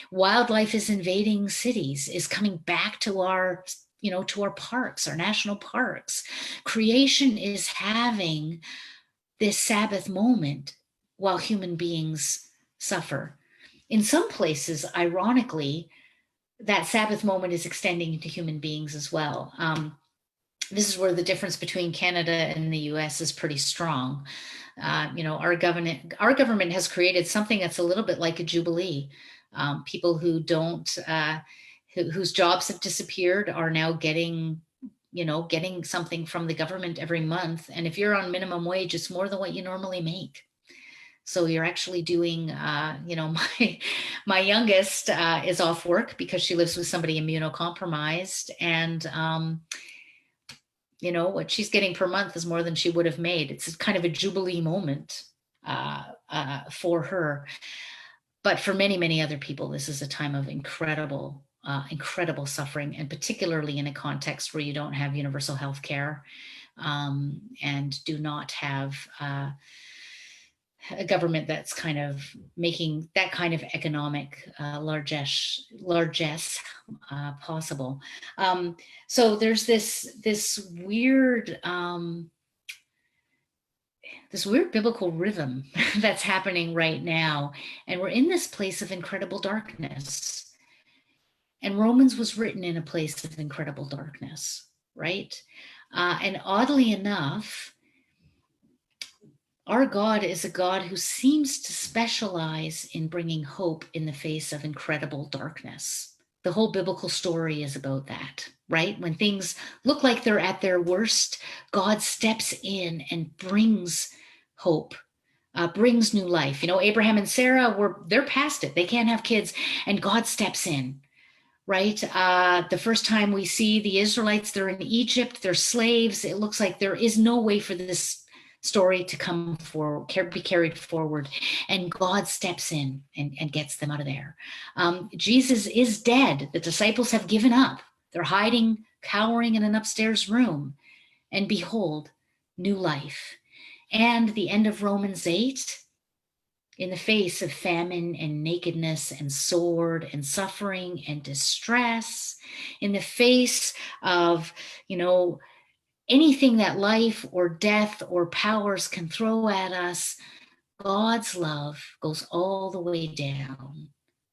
Wildlife is invading cities, is coming back to our, you know, to our parks, our national parks. Creation is having this Sabbath moment while human beings suffer. In some places, ironically, that Sabbath moment is extending into human beings as well. This is where the difference between Canada and the US is pretty strong. You know, our government has created something that's a little bit like a jubilee. People who don't, whose jobs have disappeared are now getting something from the government every month. And if you're on minimum wage, it's more than what you normally make. So you're actually doing, my youngest is off work because she lives with somebody immunocompromised, and what she's getting per month is more than she would have made. It's kind of a jubilee moment for her. But for many, many other people, this is a time of incredible suffering, and particularly in a context where you don't have universal health care, and do not have a government that's kind of making that kind of economic largesse possible. So there's this weird biblical rhythm that's happening right now, and we're in this place of incredible darkness. And Romans was written in a place of incredible darkness, right? And oddly enough, our God is a God who seems to specialize in bringing hope in the face of incredible darkness. The whole biblical story is about that, right? When things look like they're at their worst, God steps in and brings hope, brings new life. You know, Abraham and Sarah they're past it. They can't have kids, and God steps in, right? The first time we see the Israelites, they're in Egypt, they're slaves. It looks like there is no way for this story to come forward, be carried forward. And God steps in and gets them out of there. Jesus is dead. The disciples have given up. They're hiding, cowering in an upstairs room. And behold, new life. And the end of Romans 8, in the face of famine and nakedness and sword and suffering and distress, in the face of, anything that life or death or powers can throw at us, God's love goes all the way down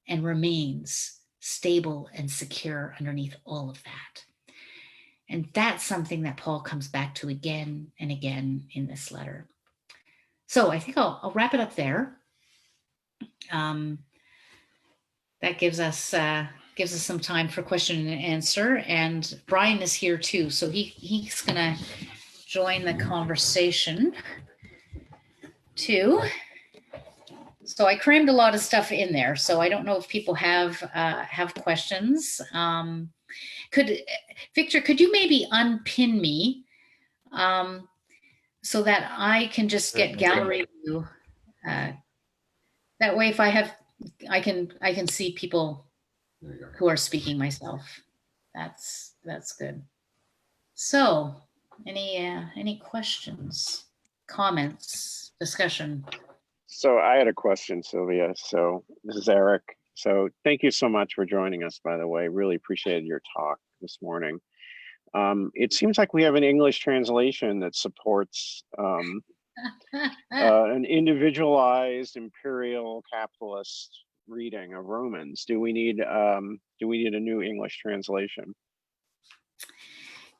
and remains stable and secure underneath all of that. And that's something that Paul comes back to again and again in this letter. So I think I'll wrap it up there. That gives us some time for question and answer. And Brian is here too, so he's gonna join the conversation too. So I crammed a lot of stuff in there. So I don't know if people have questions. Victor, could you maybe unpin me so that I can just get gallery view? That way, if I have, I can see people who are speaking myself. That's good. So, any questions, comments, discussion? So I had a question, Sylvia. So this is Eric. So thank you so much for joining us, by the way. Really appreciated your talk this morning. It seems like we have an English translation that supports an individualized imperial capitalist reading of Romans. Do we need a new English translation?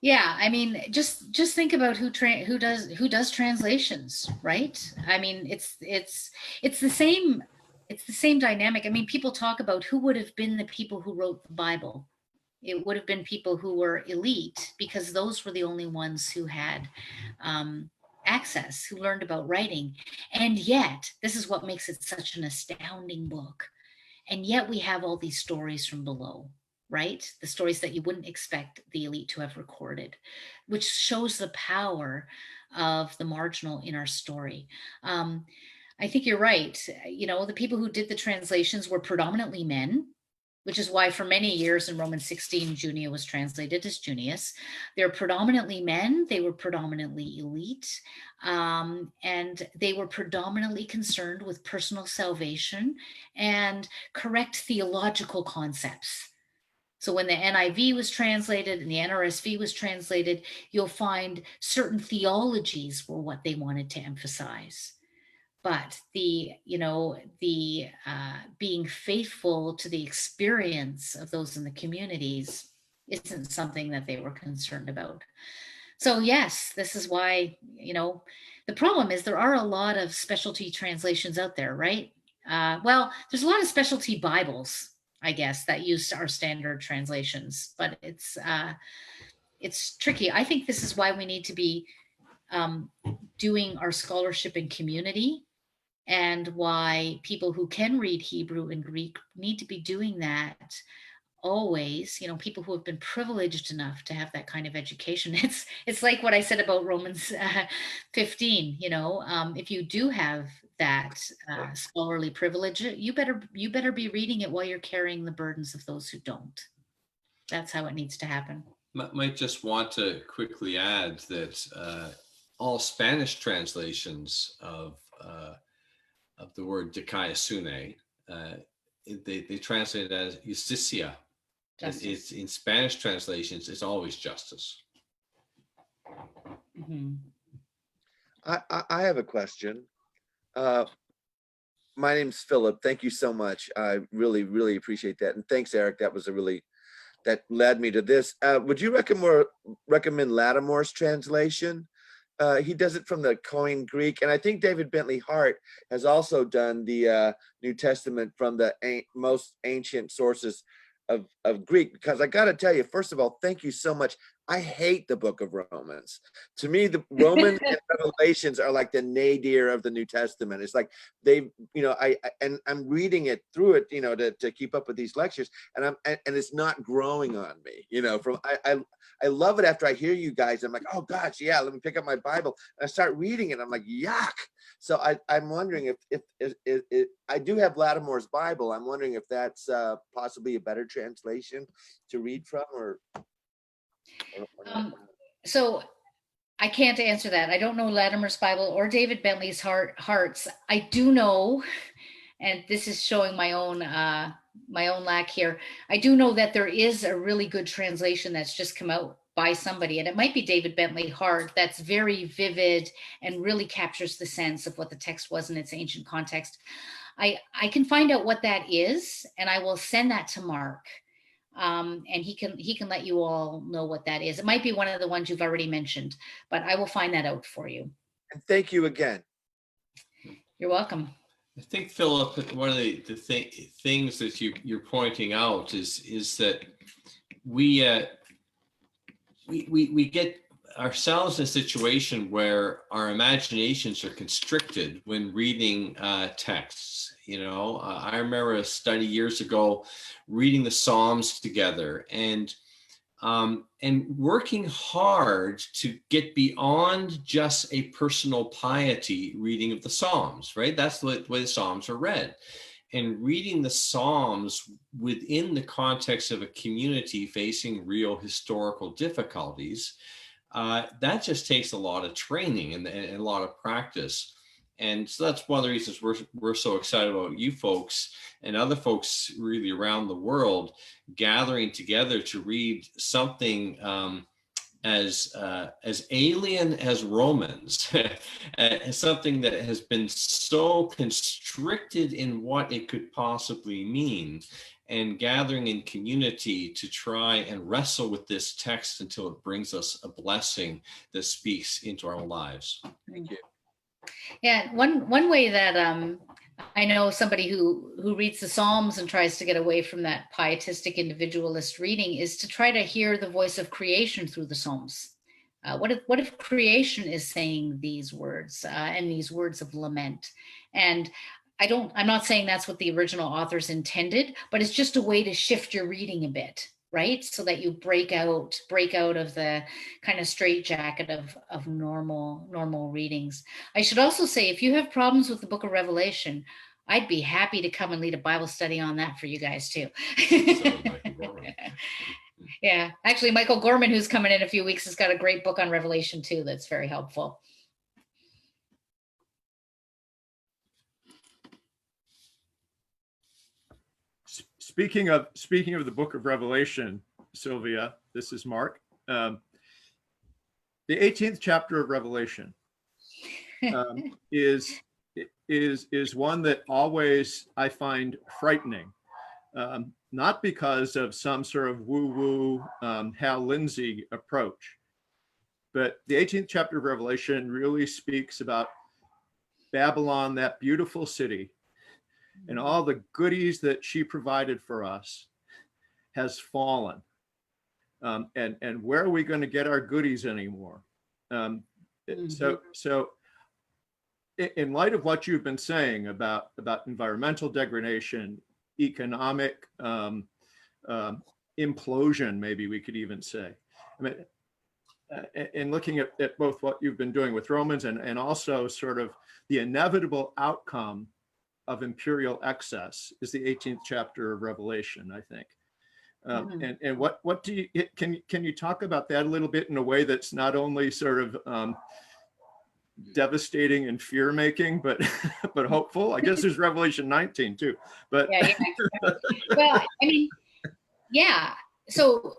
Yeah, I mean, just think about who does translations, right? I mean, it's the same dynamic. I mean, people talk about who would have been the people who wrote the Bible. It would have been people who were elite, because those were the only ones who had access, who learned about writing. And yet, this is what makes it such an astounding book. And yet we have all these stories from below, right? The stories that you wouldn't expect the elite to have recorded, which shows the power of the marginal in our story. I think you're right. The people who did the translations were predominantly men, which is why for many years in Romans 16, Junia was translated as Junius. They're predominantly men, they were predominantly elite, and they were predominantly concerned with personal salvation and correct theological concepts. So when the NIV was translated and the NRSV was translated, you'll find certain theologies were what they wanted to emphasize. But the being faithful to the experience of those in the communities isn't something that they were concerned about. So yes, this is why, the problem is there are a lot of specialty translations out there, right? Well, there's a lot of specialty Bibles, I guess, that use our standard translations, but it's tricky. I think this is why we need to be doing our scholarship in community, and why people who can read Hebrew and Greek need to be doing that always. People who have been privileged enough to have that kind of education. It's like what I said about Romans 15. If you do have that scholarly privilege, you better be reading it while you're carrying the burdens of those who don't. That's how it needs to happen. Might just want to quickly add that all Spanish translations of the word dikaiosune, they translate it as justicia. It's in Spanish translations, it's always justice. Mm-hmm. I have a question. My name's Philip. Thank you so much. I really, really appreciate that. And thanks, Eric. That led me to this. Would you recommend Lattimore's translation? He does it from the Koine Greek, and I think David Bentley Hart has also done the New Testament from the most ancient sources of Greek. Because I got to tell you, first of all, thank you so much. I hate the book of Romans. To me, the Romans and Revelations are like the nadir of the New Testament. It's like they, and I'm reading it through it, to keep up with these lectures, and it's not growing on me, I love it after I hear you guys. I'm like, oh gosh, yeah, let me pick up my Bible. And I start reading it. I'm like, yuck. So I'm wondering if I do have Lattimore's Bible. I'm wondering if that's possibly a better translation to read from, or so I can't answer that. I don't know Latimer's Bible or David Bentley's Hearts. I do know, and this is showing my own lack here. I do know that there is a really good translation that's just come out by somebody, and it might be David Bentley Hart, that's very vivid and really captures the sense of what the text was in its ancient context. I can find out what that is, and I will send that to Mark. And he can let you all know what that is. It might be one of the ones you've already mentioned, but I will find that out for you. And thank you again. You're welcome. I think, Philip, one of the things that you're pointing out is that we get ourselves in a situation where our imaginations are constricted when reading texts. I remember a study years ago reading the Psalms together and working hard to get beyond just a personal piety reading of the Psalms, right? That's the way the Psalms are read. And reading the Psalms within the context of a community facing real historical difficulties, that just takes a lot of training and a lot of practice. And so that's one of the reasons we're so excited about you folks and other folks really around the world gathering together to read something as alien as Romans, as something that has been so constricted in what it could possibly mean, and gathering in community to try and wrestle with this text until it brings us a blessing that speaks into our lives. Thank you. Yeah, one way that I know somebody who reads the Psalms and tries to get away from that pietistic individualist reading is to try to hear the voice of creation through the Psalms. What if creation is saying these words and these words of lament? And I'm not saying that's what the original authors intended, but it's just a way to shift your reading a bit, right? So that you break out of the kind of straitjacket of normal readings. I should also say, if you have problems with the book of Revelation, I'd be happy to come and lead a Bible study on that for you guys too. Yeah, actually, Michael Gorman, who's coming in a few weeks, has got a great book on Revelation too that's very helpful. Speaking of the book of Revelation, Sylvia, this is Mark. The 18th chapter of Revelation is one that always I find frightening, not because of some sort of woo-woo Hal Lindsey approach, but the 18th chapter of Revelation really speaks about Babylon, that beautiful city, and all the goodies that she provided for us has fallen. And where are we going to get our goodies anymore? So in light of what you've been saying about environmental degradation, economic implosion, maybe we could even say, I mean, in looking at both what you've been doing with Romans and also sort of the inevitable outcome of imperial excess is the 18th chapter of Revelation, I think. And what do you, can you talk about that a little bit in a way that's not only sort of devastating and fear making, but hopeful? I guess there's Revelation 19 too, but. Yeah. Well, I mean, yeah. So,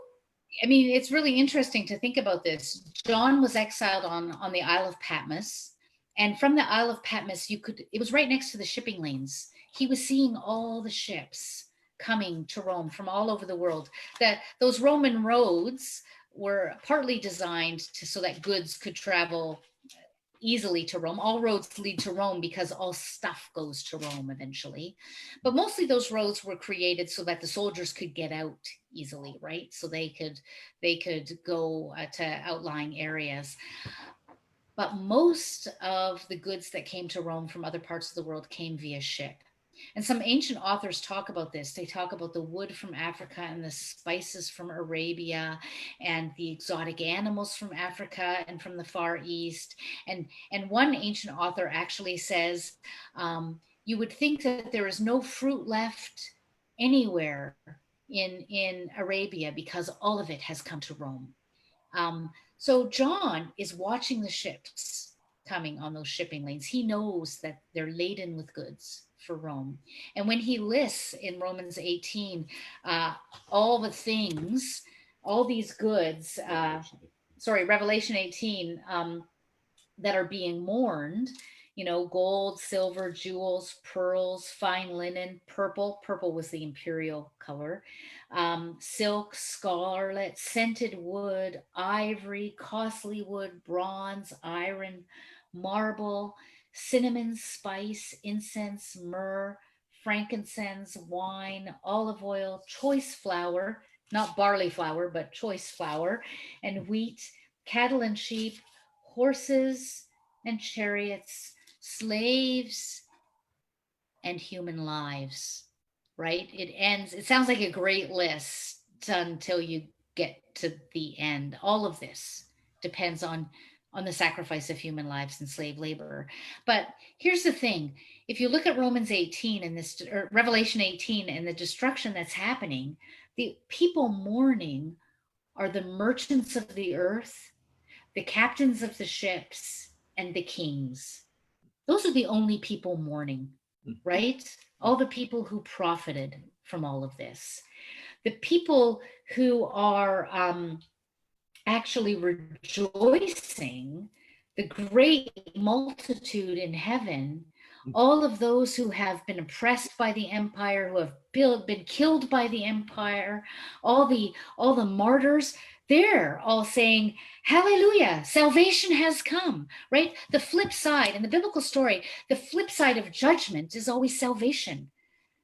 I mean, it's really interesting to think about this. John was exiled on the Isle of Patmos. And from the Isle of Patmos, it was right next to the shipping lanes. He was seeing all the ships coming to Rome from all over the world. That those Roman roads were partly designed so that goods could travel easily to Rome. All roads lead to Rome because all stuff goes to Rome eventually. But mostly those roads were created so that the soldiers could get out easily, right? So they could go to outlying areas. But most of the goods that came to Rome from other parts of the world came via ship. And some ancient authors talk about this. They talk about the wood from Africa and the spices from Arabia and the exotic animals from Africa and from the Far East. And one ancient author actually says, you would think that there is no fruit left anywhere in Arabia because all of it has come to Rome. So John is watching the ships coming on those shipping lanes. He knows that they're laden with goods for Rome. And when he lists in Romans 18, all the things, all these goods, Revelation 18, that are being mourned, gold, silver, jewels, pearls, fine linen, purple was the imperial color, silk, scarlet, scented wood, ivory, costly wood, bronze, iron, marble, cinnamon, spice, incense, myrrh, frankincense, wine, olive oil, choice flour, not barley flour, but choice flour, and wheat, cattle and sheep, horses and chariots, slaves and human lives, right? It sounds like a great list until you get to the end. All of this depends on the sacrifice of human lives and slave labor. But here's the thing. If you look at Romans 18 and or Revelation 18 and the destruction that's happening, the people mourning are the merchants of the earth, the captains of the ships, and the kings. Those are the only people mourning, right? All the people who profited from all of this. The people who are actually rejoicing, the great multitude in heaven, all of those who have been oppressed by the empire, who have been killed by the empire, all the martyrs, they're all saying, hallelujah, salvation has come, right? The flip side, in the biblical story, the flip side of judgment is always salvation.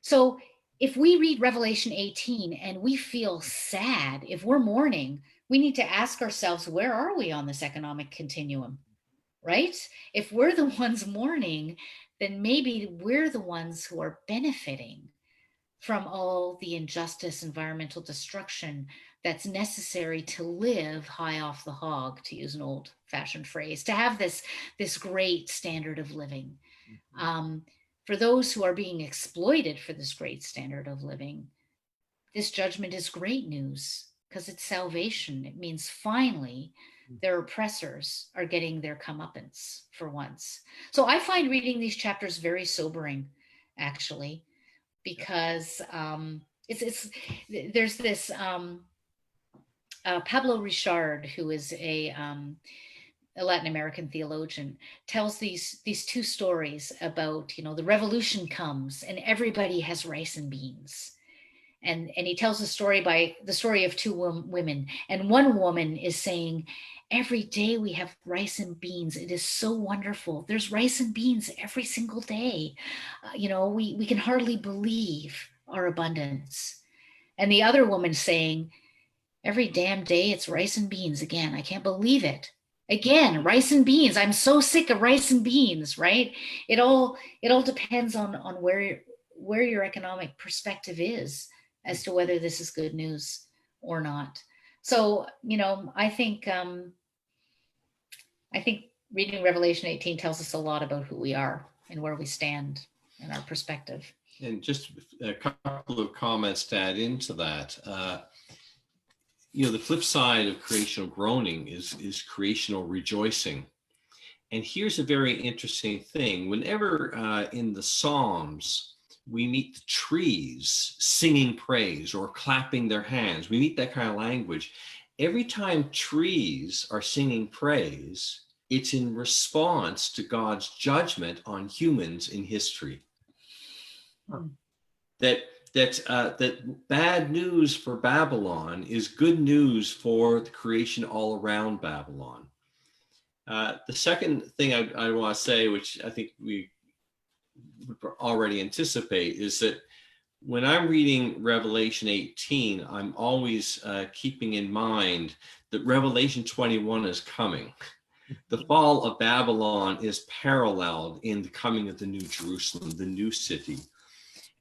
So if we read Revelation 18 and we feel sad, if we're mourning, we need to ask ourselves, where are we on this economic continuum, right? If we're the ones mourning, then maybe we're the ones who are benefiting from all the injustice, environmental destruction that's necessary to live high off the hog, to use an old-fashioned phrase, to have this great standard of living. For those who are being exploited for this great standard of living, this judgment is great news because it's salvation. It means finally their oppressors are getting their comeuppance for once. So I find reading these chapters very sobering, actually, because there's this Pablo Richard, who is a Latin American theologian, tells these two stories about, the revolution comes and everybody has rice and beans. And he tells the story of two women. And one woman is saying, every day we have rice and beans. It is so wonderful. There's rice and beans every single day. We can hardly believe our abundance. And the other woman saying, every damn day it's rice and beans again. I can't believe it. Again, rice and beans. I'm so sick of rice and beans, right? It all depends on where your economic perspective is as to whether this is good news or not. So, I think reading Revelation 18 tells us a lot about who we are and where we stand in our perspective. And just a couple of comments to add into that. The flip side of creational groaning is creational rejoicing. And here's a very interesting thing. Whenever in the Psalms, we meet the trees singing praise or clapping their hands, we meet that kind of language. Every time trees are singing praise, it's in response to God's judgment on humans in history. That bad news for Babylon is good news for the creation all around Babylon. The second thing I want to say, which I think we would already anticipate, is that when I'm reading Revelation 18, I'm always keeping in mind that Revelation 21 is coming. The fall of Babylon is paralleled in the coming of the New Jerusalem, the new city.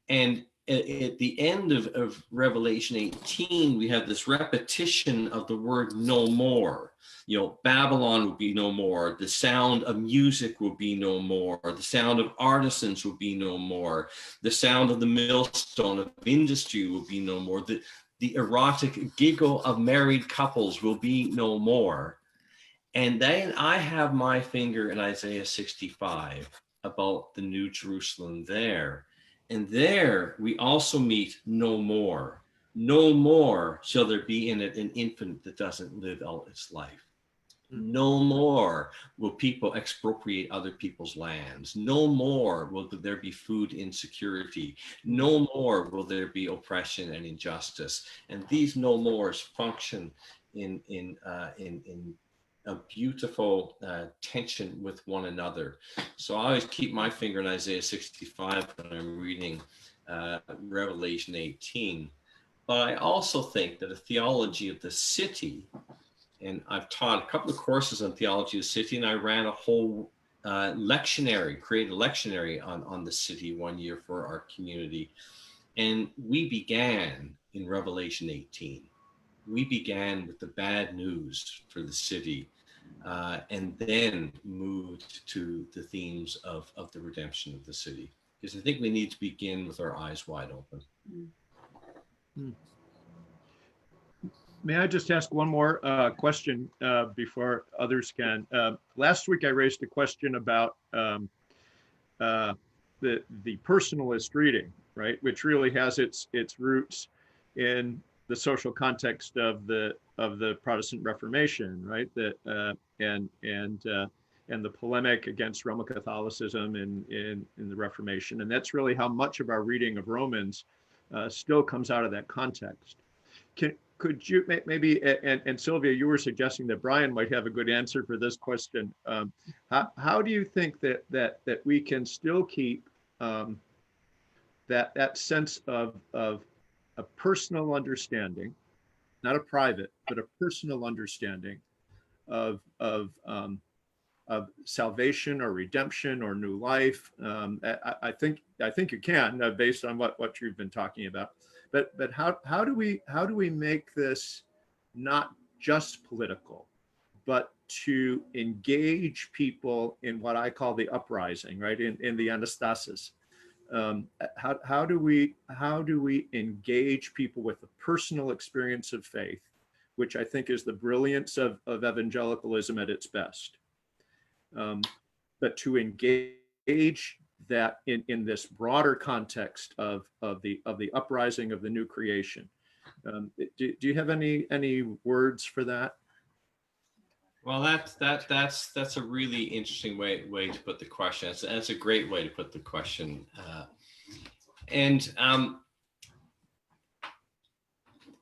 And at the end of Revelation 18, we have this repetition of the word no more. You know, Babylon will be no more. The sound of music will be no more. The sound of artisans will be no more. The sound of the millstone of industry will be no more. The erotic giggle of married couples will be no more. And then I have my finger in Isaiah 65 about the New Jerusalem there. And there we also meet no more. No more shall there be in it an infant that doesn't live out its life. No more will people expropriate other people's lands. No more will there be food insecurity. No more will there be oppression and injustice. And these no mores function in a beautiful tension with one another. So I always keep my finger in Isaiah 65 when I'm reading Revelation 18. But I also think that a theology of the city, and I've taught a couple of courses on theology of the city, and I ran a whole created a lectionary on the city one year for our community. And we began in Revelation 18. We began with the bad news for the city, and then moved to the themes of the redemption of the city. Because I think we need to begin with our eyes wide open. May I just ask one more question before others can? Last week I raised a question about the personalist reading, right, which really has its roots in the social context of the Protestant Reformation, right? And the polemic against Roman Catholicism in the Reformation, and that's really how much of our reading of Romans still comes out of that context. Could you maybe, and Sylvia, you were suggesting that Brian might have a good answer for this question. How do you think that we can still keep that sense of a personal understanding, not a private, but a personal understanding of salvation or redemption or new life? I think you can, based on what you've been talking about. But how do we make this not just political, but to engage people in what I call the uprising, right? In the anastasis. How do we engage people with the personal experience of faith, which I think is the brilliance of evangelicalism at its best, but to engage that in this broader context of the uprising of the new creation. Do you have any words for that? Well, that's a really interesting way to put the question. That's a great way to put the question.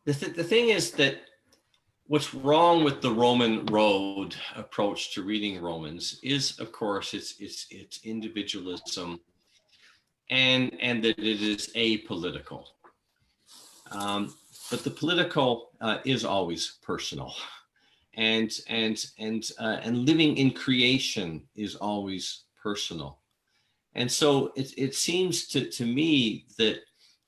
The thing is that what's wrong with the Roman road approach to reading Romans is, of course, it's individualism, and that it is apolitical. But the political is always personal, and living in creation is always personal. And so it seems to me that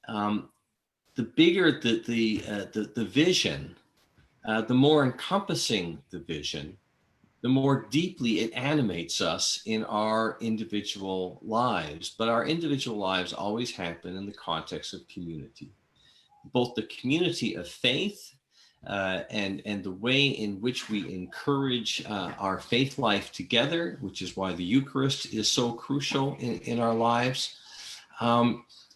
the bigger the vision, the more encompassing the vision, the more deeply it animates us in our individual lives. But our individual lives always happen in the context of community, both the community of faith and the way in which we encourage our faith life together, which is why the Eucharist is so crucial in our lives.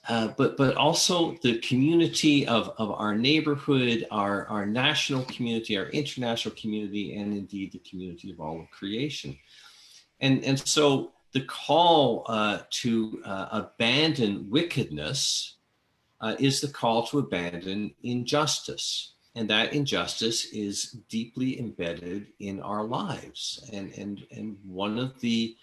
But also the community of our neighborhood, our national community, our international community, and indeed the community of all of creation. And so the call to abandon wickedness is the call to abandon injustice. And that injustice is deeply embedded in our lives. And one of the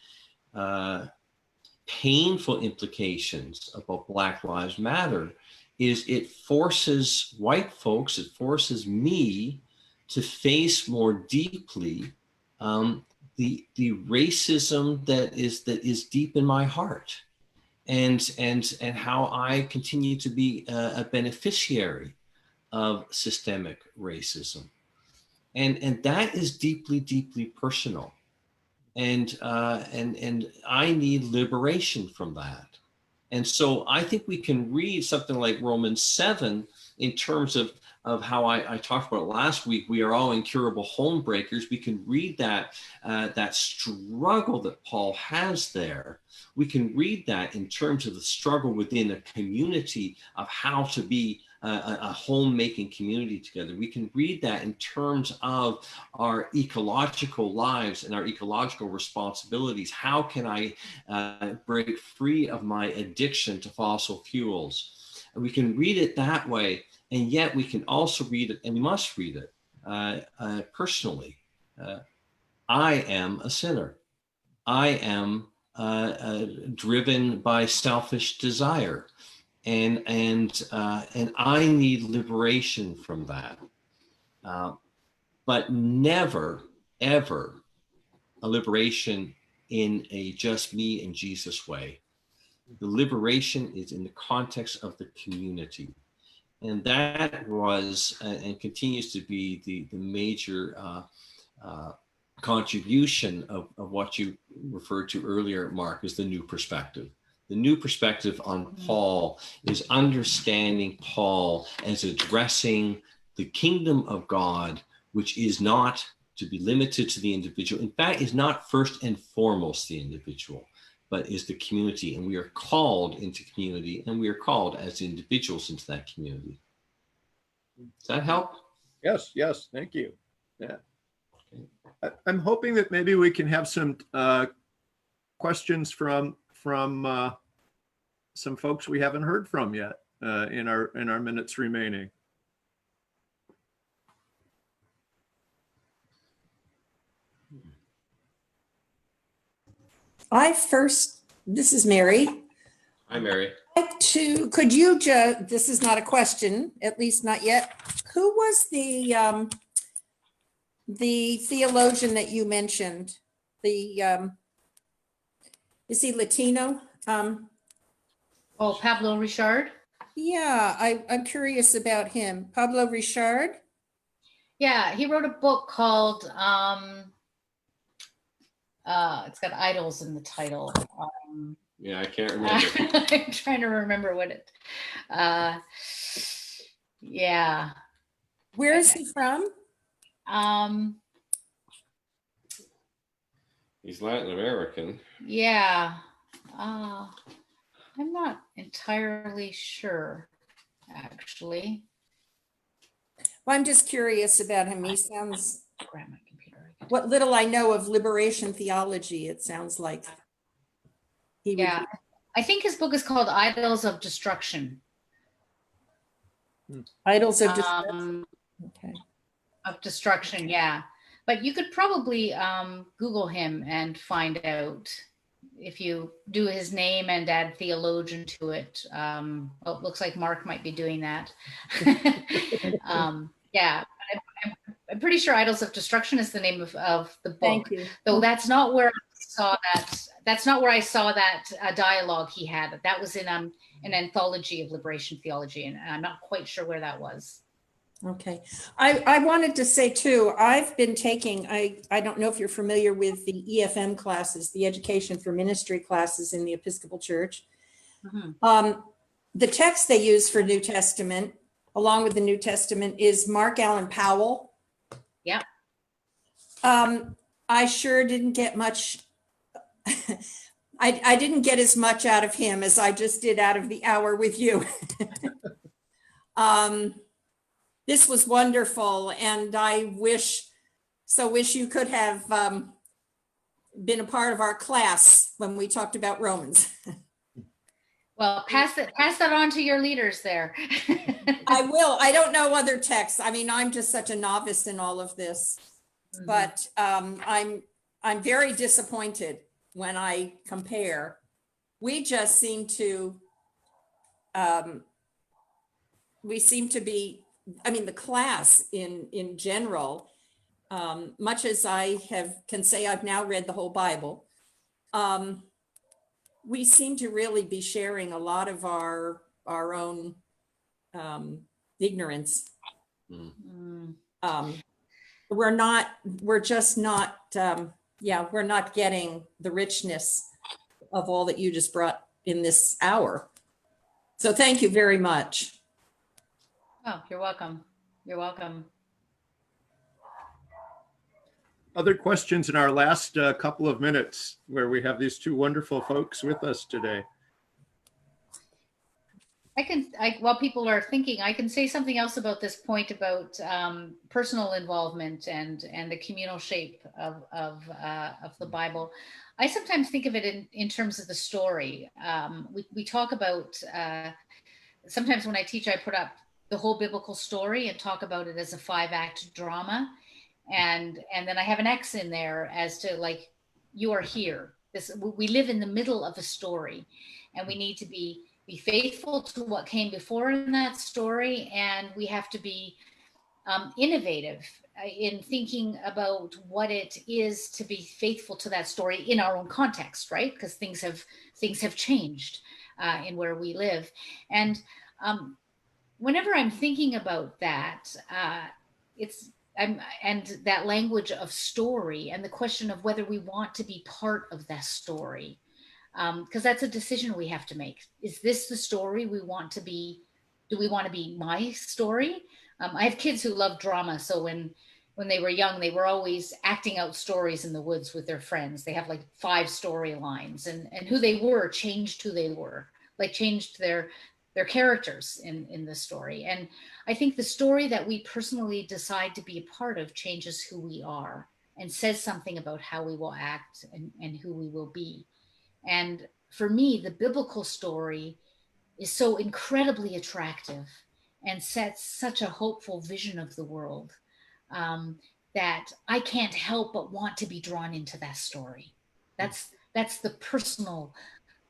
painful implications about Black Lives Matter is it forces white folks, it forces me to face more deeply the racism that is deep in my heart, and how I continue to be a beneficiary of systemic racism, and that is deeply personal, and I need liberation from that. And so I think we can read something like Romans 7 in terms of how I talked about last week. We are all incurable home breakers. We can read that that struggle that Paul has there. We can read that in terms of the struggle within a community of how to be a homemaking community together. We can read that in terms of our ecological lives and our ecological responsibilities. How can I break free of my addiction to fossil fuels? And we can read it that way, and yet we can also read it, and we must read it personally. I am a sinner. I am driven by selfish desire. And I need liberation from that, but never, ever a liberation in a just me and Jesus way. The liberation is in the context of the community, and that was and continues to be the major contribution of what you referred to earlier, Mark, is the new perspective. The new perspective on Paul is understanding Paul as addressing the kingdom of God, which is not to be limited to the individual. In fact, is not first and foremost the individual, but is the community. And we are called into community, and we are called as individuals into that community. Does that help? Yes, thank you. Yeah. I'm hoping that maybe we can have some questions from some folks we haven't heard from yet in our minutes remaining. This is Mary. Hi, Mary. Could you just, this is not a question, at least not yet. Who was the theologian that you mentioned? Is he Latino? Oh, Pablo Richard. Yeah, I'm curious about him. Pablo Richard? Yeah, he wrote a book called it's got idols in the title. Yeah, I can't remember. I'm trying to remember what it yeah. Where is he from? He's Latin American. Yeah. I'm not entirely sure, actually. Well, I'm just curious about him. He sounds, Grab my computer. what little I know of liberation theology, it sounds like he would Yeah, be. I think his book is called Idols of Destruction. Idols of Destruction. Okay. Of Destruction, yeah. But you could probably Google him and find out. If you do his name and add theologian to it. Well, it looks like Mark might be doing that. Yeah, I'm pretty sure Idols of Destruction is the name of the book. Thank you. Though that's not where I saw that. That's not where I saw that dialogue he had. That was in an anthology of liberation theology, and I'm not quite sure where that was. Okay. I wanted to say too, I've been taking, I don't know if you're familiar with the EFM classes, the Education for Ministry classes in the Episcopal Church. Mm-hmm. The text they use for New Testament, along with the New Testament, is Mark Allen Powell. Yeah. I sure didn't get much. I didn't get as much out of him as I just did out of the hour with you. This was wonderful, and I wish you could have been a part of our class when we talked about Romans. Well, pass that on to your leaders there. I will. I don't know other texts. I mean, I'm just such a novice in all of this, but I'm very disappointed when I compare. We just seem to be, I mean, the class in general, much as I can say I've now read the whole Bible, we seem to really be sharing a lot of our own ignorance. We're just not, we're not getting the richness of all that you just brought in this hour. So thank you very much. Oh, you're welcome. You're welcome. Other questions in our last couple of minutes where we have these two wonderful folks with us today? While people are thinking, I can say something else about this point about personal involvement and the communal shape of the Bible. I sometimes think of it in terms of the story. We talk about, sometimes when I teach, I put up the whole biblical story and talk about it as a 5-act drama. And then I have an X in there as to, like, you are here. We live in the middle of a story, and we need to be faithful to what came before in that story, and we have to be innovative in thinking about what it is to be faithful to that story in our own context, right? Because things have changed in where we live, and whenever I'm thinking about that, and that language of story and the question of whether we want to be part of that story, because that's a decision we have to make. Is this the story we want to be? Do we want to be my story? I have kids who love drama, so when they were young, they were always acting out stories in the woods with their friends. They have like 5 storylines, and who they were changed who they were, like changed their characters in the story. And I think the story that we personally decide to be a part of changes who we are and says something about how we will act and who we will be. And for me, the biblical story is so incredibly attractive and sets such a hopeful vision of the world that I can't help but want to be drawn into that story. That's the personal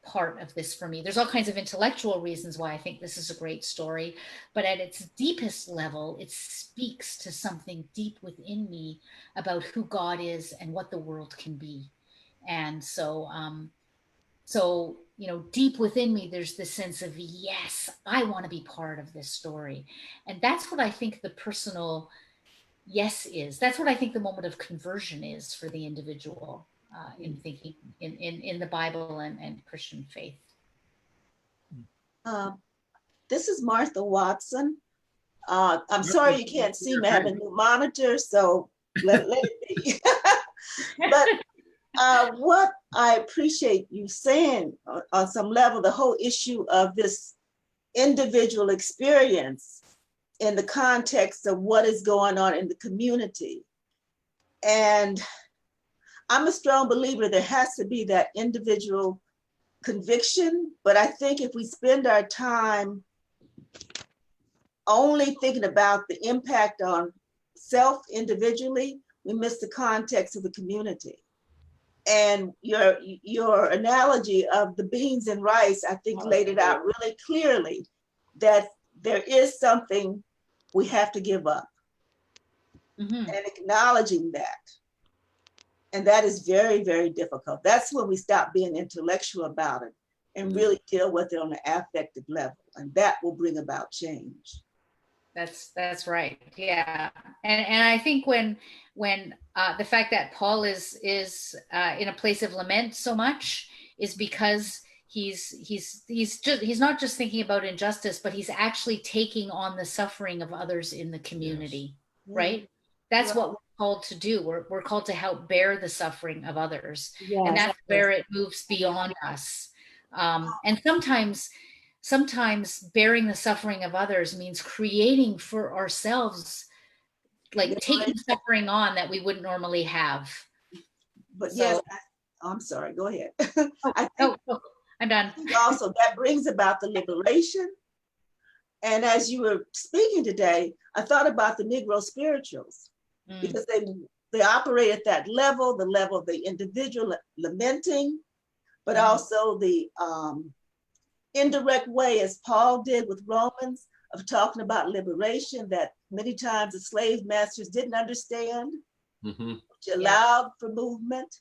part of this for me. There's all kinds of intellectual reasons why I think this is a great story, but at its deepest level, it speaks to something deep within me about who God is and what the world can be. And so, deep within me, there's this sense of, yes, I want to be part of this story. And that's what I think the personal yes is. That's what I think the moment of conversion is for the individual in thinking in the Bible and Christian faith. This is Martha Watson. I'm sorry you can't see me. I have a new monitor, so let it be. But what I appreciate you saying on some level, the whole issue of this individual experience in the context of what is going on in the community. And I'm a strong believer there has to be that individual conviction, but I think if we spend our time only thinking about the impact on self individually, we miss the context of the community. And your analogy of the beans and rice, I think, laid it out really clearly, that there is something we have to give up, and acknowledging that. And that is very, very difficult. That's when we stop being intellectual about it and really deal with it on an affective level. And that will bring about change. That's right. Yeah. And I think when the fact that Paul is in a place of lament so much is because he's not just thinking about injustice, but he's actually taking on the suffering of others in the community, yes. Right? That's what we're called to do. We're called to help bear the suffering of others. Yes. And that's where it moves beyond us. And sometimes bearing the suffering of others means creating for ourselves, like taking suffering on that we wouldn't normally have. But so, yes, I'm sorry, go ahead. I'm done. Also, that brings about the liberation. And as you were speaking today, I thought about the Negro spirituals, because they operate at that level, the level of the individual lamenting, but also the indirect way, as Paul did with Romans, of talking about liberation that many times the slave masters didn't understand, which allowed for movement.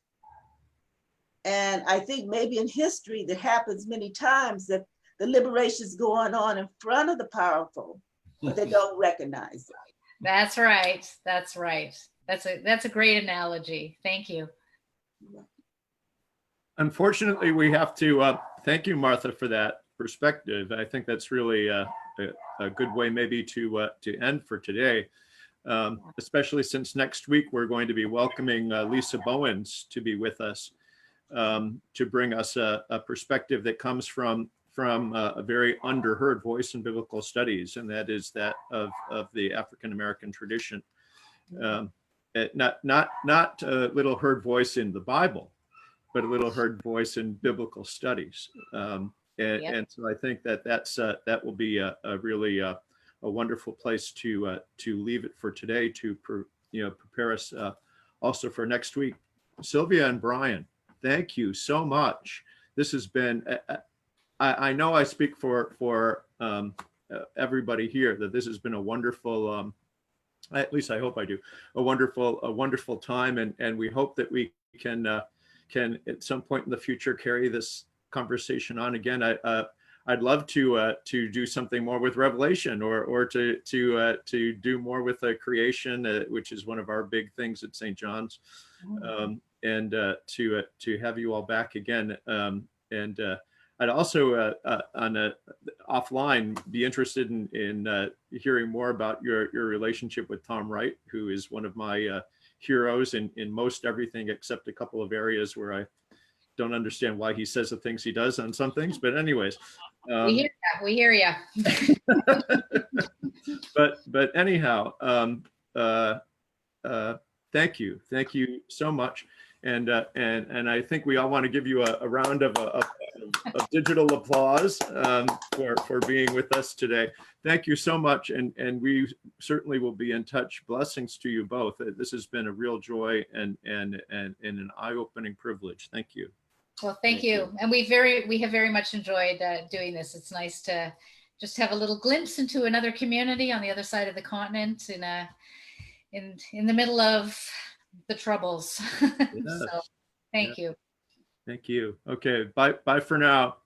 And I think maybe in history that happens many times, that the liberation is going on in front of the powerful, but they don't recognize it. That's right. That's right. That's a great analogy. Thank you. Unfortunately, we have to thank you, Martha, for that perspective. I think that's really a good way maybe to end for today, especially since next week we're going to be welcoming Lisa Bowens to be with us, to bring us a perspective that comes from a very underheard voice in biblical studies, and that is that of the African American tradition. Not a little heard voice in the Bible, but a little heard voice in biblical studies. And so I think that will be a really a wonderful place to leave it for today, to prepare us also for next week. Sylvia and Brian, thank you so much. This has been, I know I speak for everybody here, that this has been a wonderful, at least I hope I do, a wonderful time, and we hope that we can at some point in the future carry this conversation on again. I'd love to do something more with Revelation, or to do more with creation, which is one of our big things at St. John's, and to have you all back again. And I'd also on offline be interested in hearing more about your relationship with Tom Wright, who is one of my heroes in most everything except a couple of areas where I don't understand why he says the things he does on some things. But anyways, we hear ya. but anyhow, thank you so much, and I think we all want to give you a round of digital applause for being with us today. Thank you so much, and we certainly will be in touch. Blessings to you both. This has been a real joy and an eye-opening privilege. Thank you. Well, thank you. And we have very much enjoyed doing this. It's nice to just have a little glimpse into another community on the other side of the continent, in the middle of the troubles. Yes. So thank you. Thank you. Okay, bye for now.